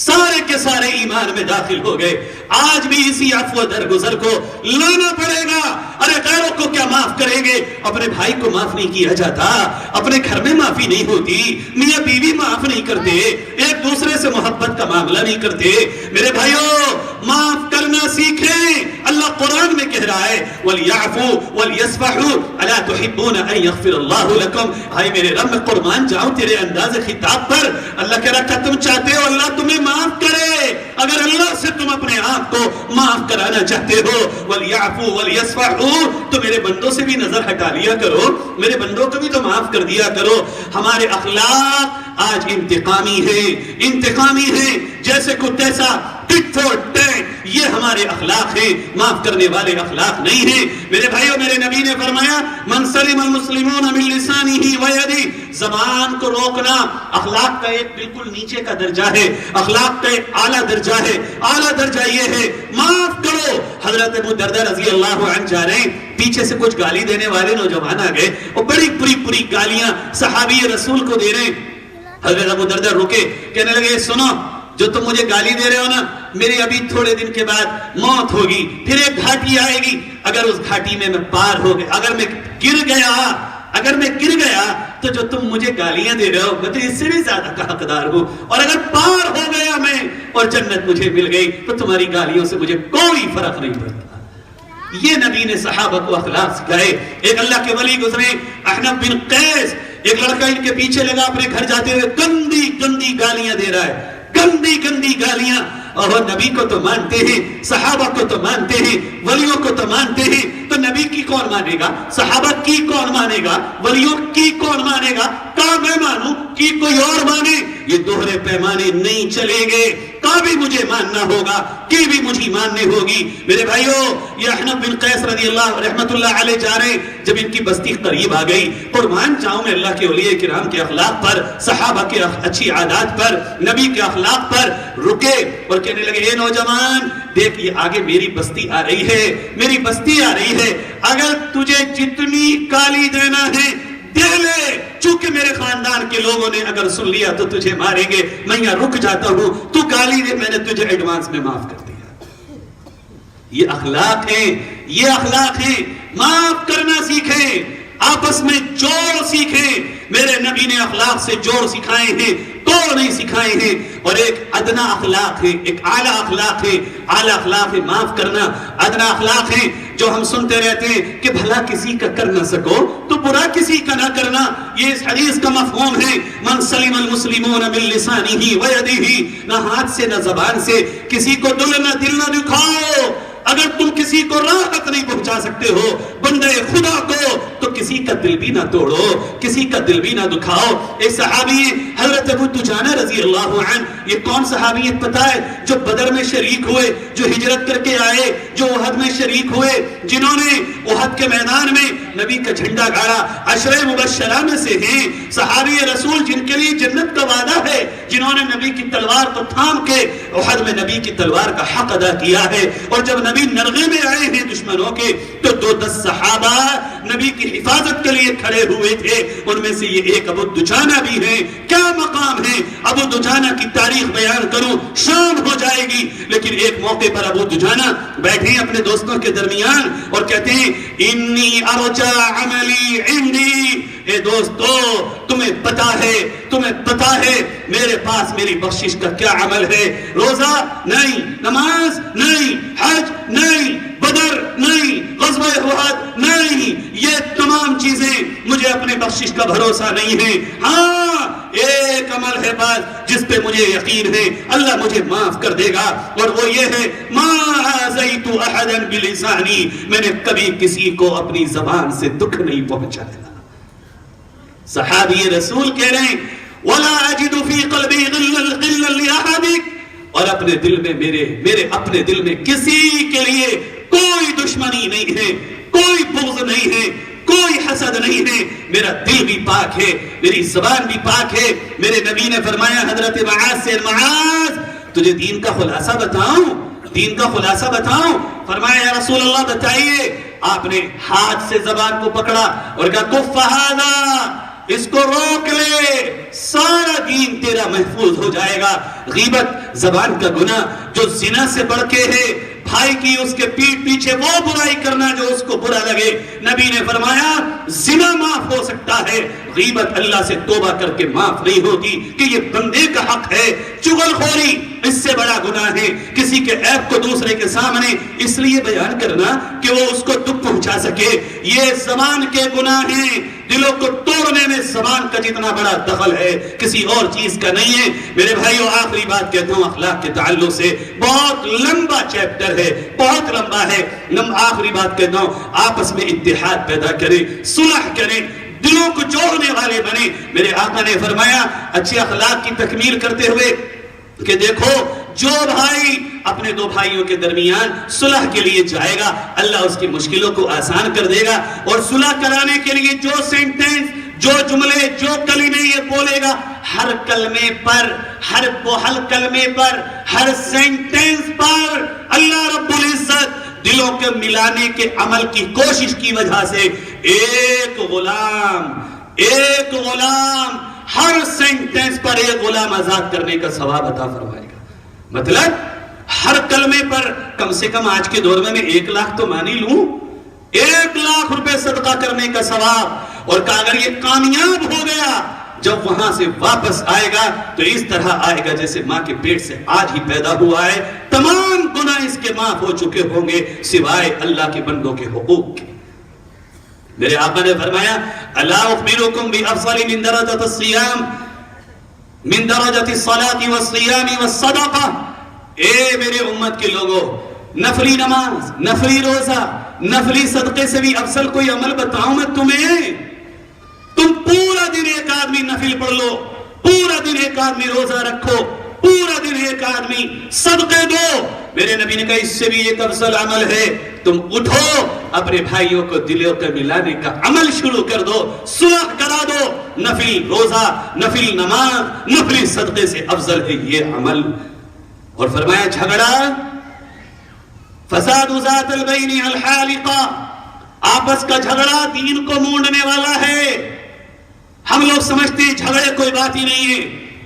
سارے کے سارے ایمان میں داخل ہو گئے۔ آج بھی اسی عفو درگزر کو لانا پڑے گا۔ ارے غیروں کو کیا معاف کریں گے؟ اپنے بھائی کو معاف نہیں کیا جاتا، اپنے گھر میں معافی نہیں ہوتی، میاں بیوی معاف نہیں کرتے، ایک دوسرے سے محبت کا معاملہ نہیں کرتے۔ میرے بھائیوں، معاف کرنا سیکھیں۔ اللہ قرآن میں کہہ رہا ہے وَلْيَعْفُوا وَلْيَصْفَحُوا أَلَا تُحِبُّونَ أَن يَغْفِرَ اللَّهُ لَكُمْ۔ بھائی میرے رب میں قربان جاؤں تیرے انداز خطاب پر۔ اللہ کہہ رہا کہ تم چاہتے ہو اللہ تمہیں معاف کرے، اگر اللہ سے تم اپنے آپ کو معاف کرانا چاہتے ہو وَلْيَعْفُوا وَلْيَصْفَحُوا تو میرے بندوں سے بھی نظر ہٹا لیا کرو، میرے بندوں کو بھی تو معاف کر دیا کرو۔ ہمارے اخلاق آج انتقامی ہیں، جیسے کتے سا ٹٹ فور ٹیٹ، یہ ہمارے اخلاق ہیں، معاف کرنے والے اخلاق نہیں ہیں۔ میرے بھائیوں، میرے نبی نے فرمایا من سلم المسلمون من لسانه ويده، زبان کو روکنا اخلاق کا ایک بالکل نیچے کا درجہ ہے، اخلاق کا ایک اعلیٰ درجہ ہے۔ اعلیٰ درجہ یہ ہے معاف کرو۔ حضرت ابو دردہ رضی اللہ عنہ جا رہے ہیں، پیچھے سے کچھ گالی دینے والے نوجوان آ گئے، اور بڑی پوری گالیاں صحابی رسول کو دے رہے ہیں۔ حضرت ابو دردہ رکے، کہنے لگے سنو، جو تم مجھے گالی دے رہے ہو نا، میری ابھی تھوڑے دن کے بعد موت ہوگی، پھر ایک گھاٹی آئے گی، اگر اس گھاٹی میں پار ہو گیا، اگر میں گر گیا تو جو تم مجھے گالیاں دے رہے ہو میں تو اس سے بھی زیادہ کا حقدار ہوں، اور اگر پار ہو گیا میں اور جنت مجھے مل گئی تو تمہاری گالیوں سے مجھے کوئی فرق نہیں پڑتا۔ یہ نبی نے صحابہ کو اخلاق سکھائے۔ ایک اللہ کے ولی گزرے احنف بن قیس، ایک لڑکا ان کے پیچھے لگا، اپنے گھر جاتے ہوئے گندی گالیاں دے رہا ہے، گندی گالیاں۔ اور نبی کو تو مانتے ہیں، صحابہ کو تو مانتے ہیں، ولیوں کو تو مانتے ہیں، تو نبی کی کون مانے گا؟ صحابہ کی کون مانے گا؟ ولیوں کی کون مانے گا؟ کا میں مانوں کی کوئی اور مانے؟ یہ دوہرے پیمانے نہیں چلیں گے۔ کا بھی مجھے ماننا ہوگا، کی بھی مجھے ماننی ہوگی۔ میرے بھائیوں، یہ احنف بن قیس رضی اللہ رحمت اللہ علیہ جا رہے ہیں، جب ان کی بستی قریب آ گئی، قربان جاؤں میں اللہ کے اولیاء کرام کے اخلاق پر، صحابہ کے اچھی عادات پر، نبی کے اخلاق پر رکے اور کہنے لگے اے نوجوان دیکھ، یہ آگے میری بستی آ رہی ہے، اگر تجھے جتنی گالی دینا ہے دے لے، چونکہ میرے خاندان کے لوگوں نے اگر سن لیا تو تجھے ماریں گے، میں یہاں رک جاتا ہوں، تو گالی دے، میں نے تجھے ایڈوانس میں معاف کر دیا۔ یہ اخلاق ہیں، معاف کرنا سیکھیں، آپس میں جوڑ سیکھیں۔ میرے نبی نے اخلاق سے جوڑ سکھائے ہیں، توڑ نہیں سکھائے ہیں۔ اور ایک ادنا اخلاق ہے، ایک اعلیٰ اخلاق ہے۔ اعلیٰ اخلاق ہے معاف کرنا، ادنا اخلاق ہے جو ہم سنتے رہتے ہیں کہ بھلا کسی کا کر نہ سکو تو برا کسی کا نہ کرنا۔ یہ اس حدیث کا مفہوم ہے من سلم المسلمون من لسانه ويده، نہ ہاتھ سے نہ زبان سے کسی کو دل نہ دکھاؤ۔ اگر تم کسی کو راحت نہیں پہنچا سکتے ہو بندے خدا کو، تو کسی کا دل بھی نہ توڑو، کسی کا دل بھی نہ دکھاؤ۔ ایک صحابی حضرت ابو دجانہ رضی اللہ عنہ، یہ کون صحابیت پتہ ہے؟ جو بدر میں شریک ہوئے، جو ہجرت کر کے آئے، جو احد میں شریک ہوئے، جنہوں نے احد کے میدان میں نبی کا جھنڈا گاڑا، عشرہ مبشرہ میں سے ہیں، صحابی رسول جن کے لیے جنت کا وعدہ ہے، جنہوں نے نبی کی تلوار کو تھام کے احد میں نبی کی تلوار کا حق ادا کیا ہے۔ اور جب نبی نرغے میں آئے ہیں دشمنوں کے، تو 10 صحابہ نبی کی حفاظت کے لیے کھڑے ہوئے تھے، ان میں سے یہ ایک ابو دجانہ بھی ہیں۔ کیا مقام ہے؟ ابو دجانہ کی تاریخ بیان کروں شام ہو جائے گی، لیکن ایک موقع پر ابو دجانہ بیٹھے اپنے دوستوں کے درمیان اور کہتے ہیں انی ارجا عملی عندی، اے دوستو تمہیں پتا ہے میرے پاس میری بخشش کا کیا عمل ہے. روزہ نہیں، نماز نہیں، حج نہیں، بدر نہیں، غزوہ احد نہیں، یہ تمام چیزیں مجھے اپنے بخشش کا بھروسہ نہیں ہے. ہاں ایک عمل ہے بس جس پہ مجھے یقین ہے اللہ مجھے معاف کر دے گا، اور وہ یہ ہے ما آذیت احدا بلسانی، میں نے کبھی کسی کو اپنی زبان سے دکھ نہیں پہنچایا. صحابی رسول کہہ رہے ہیں وَلَا أَجِدُ فِي قَلْبِي غِلًّا لِأَحَدٍ، اور اپنے دل میں میرے اپنے دل میں کسی کے لیے کوئی دشمنی نہیں ہے، کوئی بغض نہیں ہے، کوئی حسد نہیں ہے. میرا دل بھی پاک ہے، میری زبان بھی پاک ہے. میرے نبی نے فرمایا حضرت معاذ سے، معاذ تجھے دین کا خلاصہ بتاؤں؟ فرمایا یا رسول اللہ بتائیے. آپ نے ہاتھ سے زبان کو پکڑا اور کہا کف ھذا، اس کو روک لے، سارا دین تیرا محفوظ ہو جائے گا. غیبت زبان کا گناہ جو زنا سے بڑھ کے ہے، بھائی کی اس کے پیٹھ پیچھے وہ برائی کرنا جو اس کو برا لگے. نبی نے فرمایا زنا معاف ہو سکتا ہے، غیبت اللہ سے توبہ کر کے معاف نہیں ہوتی کہ یہ بندے کا حق ہے. چغل خوری اس سے بڑا گناہ ہے، کسی کے عیب کو دوسرے کے سامنے اس لیے بیان کرنا کہ وہ اس کو دکھ پہنچا سکے. یہ زبان کے گناہ ہیں، دلوں کو توڑنے میں زبان کا جتنا بڑا دخل ہے کسی اور چیز کا نہیں ہے. میرے بھائیو آخری بات کہتا ہوں اخلاق کے تعلق سے، بہت لمبا چیپٹر ہے، بہت لمبا ہے. آخری بات کہتا ہوں آپس میں اتحاد پیدا کریں، صلح کریں، دلوں کو جوڑنے والے بنے. میرے آقا نے فرمایا اچھے اخلاق کی تکمیل کرتے ہوئے کہ دیکھو جو بھائی اپنے دو بھائیوں کے درمیان صلح کے لیے جائے گا اللہ اس کی مشکلوں کو آسان کر دے گا. اور صلح کرانے کے لیے جو سینٹنس، جو جملے، جو کلمے یہ بولے گا، ہر کلمے پر، ہر سینٹنس پر اللہ رب العزت دلوں کے ملانے کے عمل کی کوشش کی وجہ سے ایک غلام ہر سینٹنس پر ایک غلام آزاد کرنے کا ثواب عطا فرمائے گا. مطلب ہر کلمے پر کم سے کم آج کے دور میں 1 لاکھ تو مانی لوں، 1 لاکھ روپے صدقہ کرنے کا ثواب. اور کہ اگر یہ کامیاب ہو گیا جب وہاں سے واپس آئے گا تو اس طرح آئے گا جیسے ماں کے پیٹ سے آج ہی پیدا ہوا ہے. تمام گناہ اس کے معاف ہو چکے ہوں گے سوائے اللہ کے بندوں کے حقوق کے. میرے آقا نے فرمایا الا اخبرکم بافضل من درجۃ الصیام، من درجۃ الصلاۃ والصیام والصدقہ. اے میرے امت کے لوگوں، نفلی نماز، نفلی روزہ، نفلی صدقے سے بھی افضل کوئی عمل بتاؤں میں تمہیں؟ تم پورا دن ایک آدمی نفل پڑھ لو، پورا دن ایک آدمی روزہ رکھو، پورا دن ایک آدمی صدقے دو. میرے نبی نے کہا اس سے بھی ایک افضل عمل ہے، تم اٹھو اپنے بھائیوں کو دلوں کے ملانے کا عمل شروع کر دو، صلح کرا دو. نفل روزہ، نفل نماز، نفل صدقے سے افضل ہے یہ عمل. اور فرمایا جھگڑا فساد ذات البین الحالقہ، آپس کا جھگڑا دین کو مونڈنے والا ہے. ہم لوگ سمجھتے ہیں جھگڑے کوئی بات ہی نہیں ہے.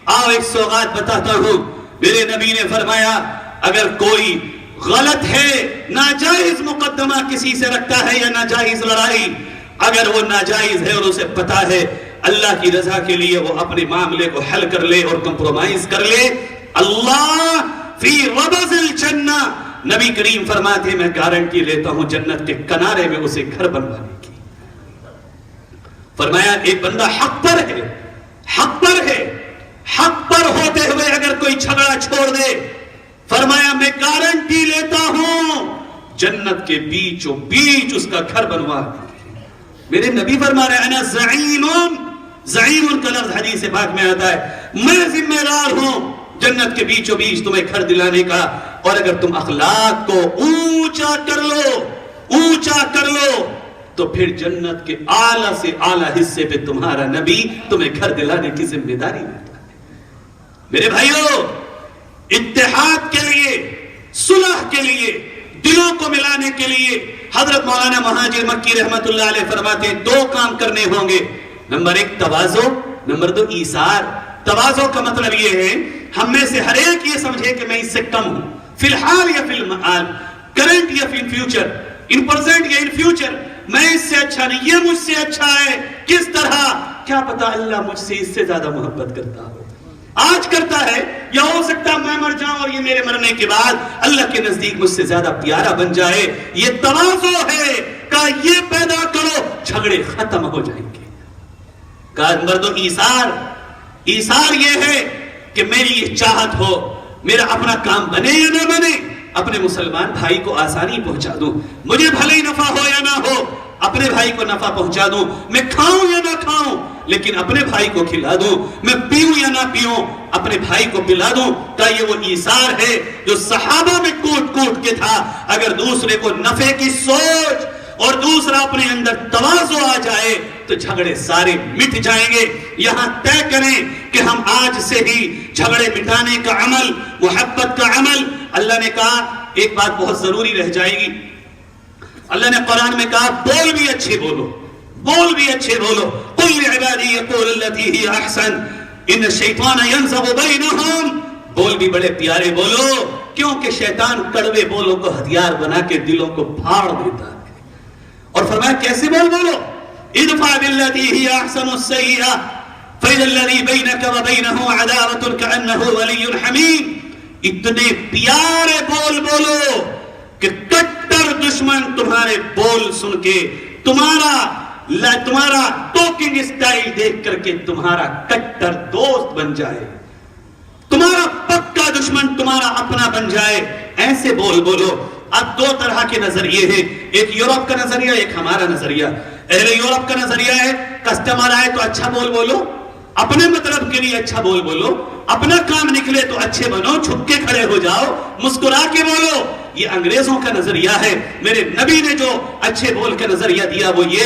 آؤ ایک سوغات بتاتا ہوں. میرے نبی نے فرمایا اگر کوئی غلط ہے، ناجائز مقدمہ کسی سے رکھتا ہے یا ناجائز لڑائی، اگر وہ ناجائز ہے اور اسے پتا ہے اللہ کی رضا کے لیے وہ اپنے معاملے کو حل کر لے اور کمپرومائز کر لے، اللہ فی ربض الجنہ، نبی کریم فرماتے ہیں میں گارنٹی لیتا ہوں جنت کے کنارے میں اسے گھر بنوانے کی. فرمایا ایک بندہ حق پر ہے، حق پر ہوتے ہوئے اگر کوئی جھگڑا چھوڑ دے، فرمایا میں گارنٹی لیتا ہوں جنت کے بیچوں بیچ اس کا گھر بنوا. میرے نبی فرما رہے ہیں انا زعیم کا لفظ حدیث پاک میں آتا ہے، میں ذمہ دار ہوں جنت کے بیچوں بیچ تمہیں گھر دلانے کا. اور اگر تم اخلاق کو اونچا کر لو تو پھر جنت کے اعلیٰ سے اعلیٰ حصے پہ تمہارا نبی تمہیں گھر دلانے کی ذمہ داری لیتا ہے. میرے بھائیوں، اتحاد کے لیے، صلح کے لیے، دلوں کو ملانے کے لیے حضرت مولانا مہاجر مکی رحمت اللہ علیہ فرماتے ہیں 2 کام کرنے ہوں گے. نمبر 1 تواضع، نمبر 2 ایثار. تواضع کا مطلب یہ ہے ہم میں سے ہر ایک یہ سمجھے کہ میں اس سے کم ہوں، فی الحال یا فی المآل، کرنٹ یا فی فیوچر. ان پریزنٹ یا ان فیوچر میں اس سے اچھا نہیں، یہ مجھ سے اچھا ہے، کس طرح؟ کیا پتا اللہ مجھ سے اس سے زیادہ محبت کرتا ہو، آج کرتا ہے، یا ہو سکتا ہے میں مر جاؤں اور یہ میرے مرنے کے بعد اللہ کے نزدیک مجھ سے زیادہ پیارا بن جائے۔ یہ تواضع ہے، کہا یہ پیدا کرو، جھگڑے ختم ہو جائیں گے۔ کہا مردوں ایثار یہ ہے کہ میری یہ چاہت ہو، میرا اپنا کام بنے یا نہ بنے، اپنے مسلمان بھائی کو آسانی پہنچا دوں، مجھے بھلے ہی نفع ہو یا نہ ہو، اپنے بھائی کو نفع پہنچا دوں، میں کھاؤں یا نہ کھاؤں لیکن اپنے بھائی کو کھلا دوں، میں پیوں یا نہ پیوں اپنے بھائی کو پلا دوں۔ کہ یہ وہ ایثار ہے جو صحابہ میں کوٹ کوٹ کے تھا۔ اگر دوسرے کو نفع کی سوچ اور دوسرا اپنے اندر تواضع آ جائے تو جھگڑے سارے مٹ جائیں گے۔ یہاں طے کریں کہ ہم آج سے ہی جھگڑے مٹانے کا عمل، محبت کا عمل، اللہ نے کہا ایک بات بہت ضروری رہ جائے گی، اللہ نے قرآن میں کہا بول بھی اچھے بولو، بول بھی اچھے بولو، قل لعبادی یقول التی ہی احسن ان الشیطان ینزغ بینہم، بول بھی بڑے پیارے بولو، کیونکہ شیطان کڑوے بولوں کو ہتھیار بنا کے دلوں کو پھاڑ دیتا ہے۔ اور فرمایا کیسے بولو، ادفع بالتی ہی احسن السیئہ فإذا الذی بینک وبینہ عداوۃ کأنہ ولی حمیم، اتنے پیارے بول بولو کہ کٹر دشمن تمہارے بول سن کے، تمہارا ٹاکنگ اسٹائل دیکھ کر کے تمہارا کٹر دوست بن جائے، تمہارا پکا دشمن تمہارا اپنا بن جائے، ایسے بول بولو۔ اب دو طرح کے نظریے ہیں، ایک یورپ کا نظریہ، ایک ہمارا نظریہ۔ اہل یورپ کا نظریہ ہے کسٹمر آئے تو اچھا بول بولو، اپنے مطلب کے لیے اچھا بول بولو، اپنا کام نکلے تو اچھے بنو، چھپ کے کھڑے ہو جاؤ، مسکرا کے بولو۔ یہ انگریزوں کا نظریہ ہے۔ میرے نبی نے جو اچھے بول کا نظریہ دیا وہ یہ،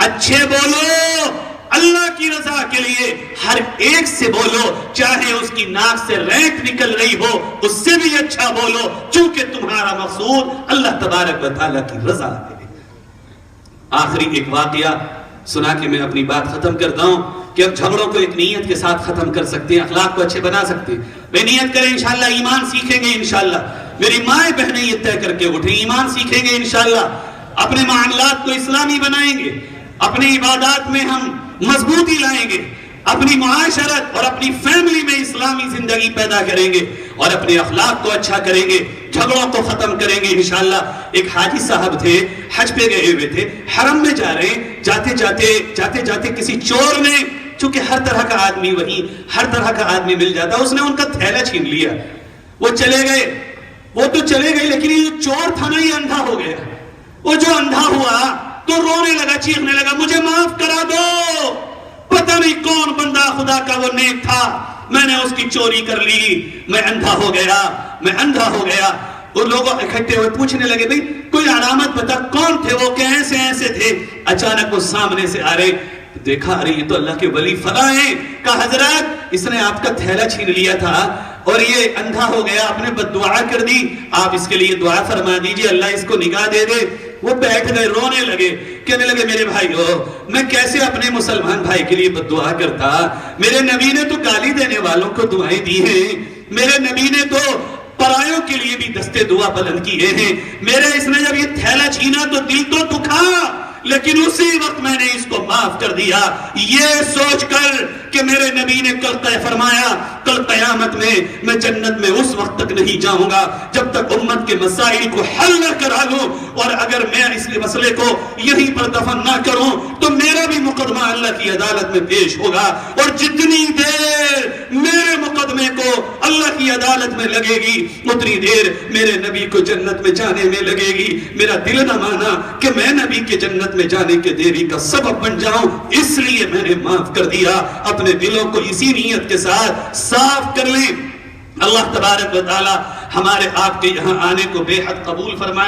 اچھے بولو، اللہ کی رضا کے لیے ہر ایک سے بولو، چاہے اس کی ناک سے رینت نکل رہی ہو اس سے بھی اچھا بولو، چونکہ تمہارا مقصود اللہ تبارک و تعالیٰ کی رضا ہے۔ آخری ایک واقعہ سنا کے میں اپنی بات ختم کرتا ہوں کہ اب جھگڑوں کو ایک نیت کے ساتھ ختم کر سکتے ہیں، اخلاق کو اچھے بنا سکتے ہیں۔ بے نیت کریں انشاءاللہ ایمان سیکھیں گے انشاءاللہ۔ میری مائیں بہنیں یہ طے کر کے اٹھیں، ایمان سیکھیں گے انشاءاللہ، اپنے معاملات کو اسلامی بنائیں گے، اپنی عبادات میں ہم مضبوطی لائیں گے، اپنی معاشرت اور اپنی فیملی میں اسلامی زندگی پیدا کریں گے اور اپنے اخلاق کو اچھا کریں گے، جھگڑوں کو ختم کریں گے انشاءاللہ۔ ایک حاجی صاحب تھے، حج پہ گئے ہوئے تھے، حرم میں جا رہے ہیں، جاتے جاتے کسی چور نے، چونکہ ہر طرح کا آدمی وہی ہر طرح کا آدمی مل جاتا، اس نے ان کا تھیلا چھین لیا، وہ چلے گئے، وہ تو چلے گئے لیکن یہ جو چور تھا نا یہ اندھا ہو گیا۔ وہ جو اندھا ہوا تو رونے لگا، چیخنے لگا، مجھے معاف کرا دو، پتہ نہیں کون بندہ خدا کا وہ نیک تھا، میں نے اس کی چوری کر لی، میں اندھا ہو گیا۔ وہ لوگ اکٹھے ہوئے پوچھنے لگے بھئی کوئی علامت بتا، کون تھے وہ، کیسے تھے؟ اچانک وہ سامنے سے آ رہے، دیکھا ارے یہ تو اللہ کے ولی فلاں ہیں۔ کہا حضرات اس نے آپ کا تھیلا چھین لیا تھا اور یہ اندھا ہو گیا، آپ نے بد دعا کر دی، آپ اس کے لیے دعا فرما دیجئے، اللہ اس کو نگاہ دے دے۔ وہ بیٹھ گئے، رونے لگے، کہنے لگے میرے بھائیو میں کیسے اپنے مسلمان بھائی کے لیے بد دعا کرتا، میرے نبی نے تو گالی دینے والوں کو دعائیں دی ہیں، میرے نبی نے تو پرایوں کے لیے بھی دستے دعا بلند کیے ہیں، میرے اس نے جب یہ تھیلا چھینا تو دل تو دکھا لیکن اسی وقت میں نے اس کو معاف کر دیا، یہ سوچ کر کہ میرے نبی نے کل طے فرمایا کل قیامت میں جنت میں اس وقت تک نہیں جاؤں گا جب تک امت کے مسائل کو حل نہ کرا لوں، اور اگر میں اس مسئلے کو یہیں پر دفن نہ کروں تو میرا بھی مقدمہ اللہ کی عدالت میں پیش ہوگا، اور جتنی دیر میرے مقدمے کو اللہ کی عدالت میں لگے گی اتنی دیر میرے نبی کو جنت میں جانے میں لگے گی۔ میرا دل نہ مانا کہ میں نبی کے جنت میں جانے کے دیری کا سبب بن جاؤں، اس لیے میں نے معاف کر دیا۔ اپنے دلوں کو اسی نیت کے ساتھ صاف کر لیں۔ اللہ تبارک و تعالی ہمارے آپ کے یہاں آنے کو بے حد قبول فرمائے۔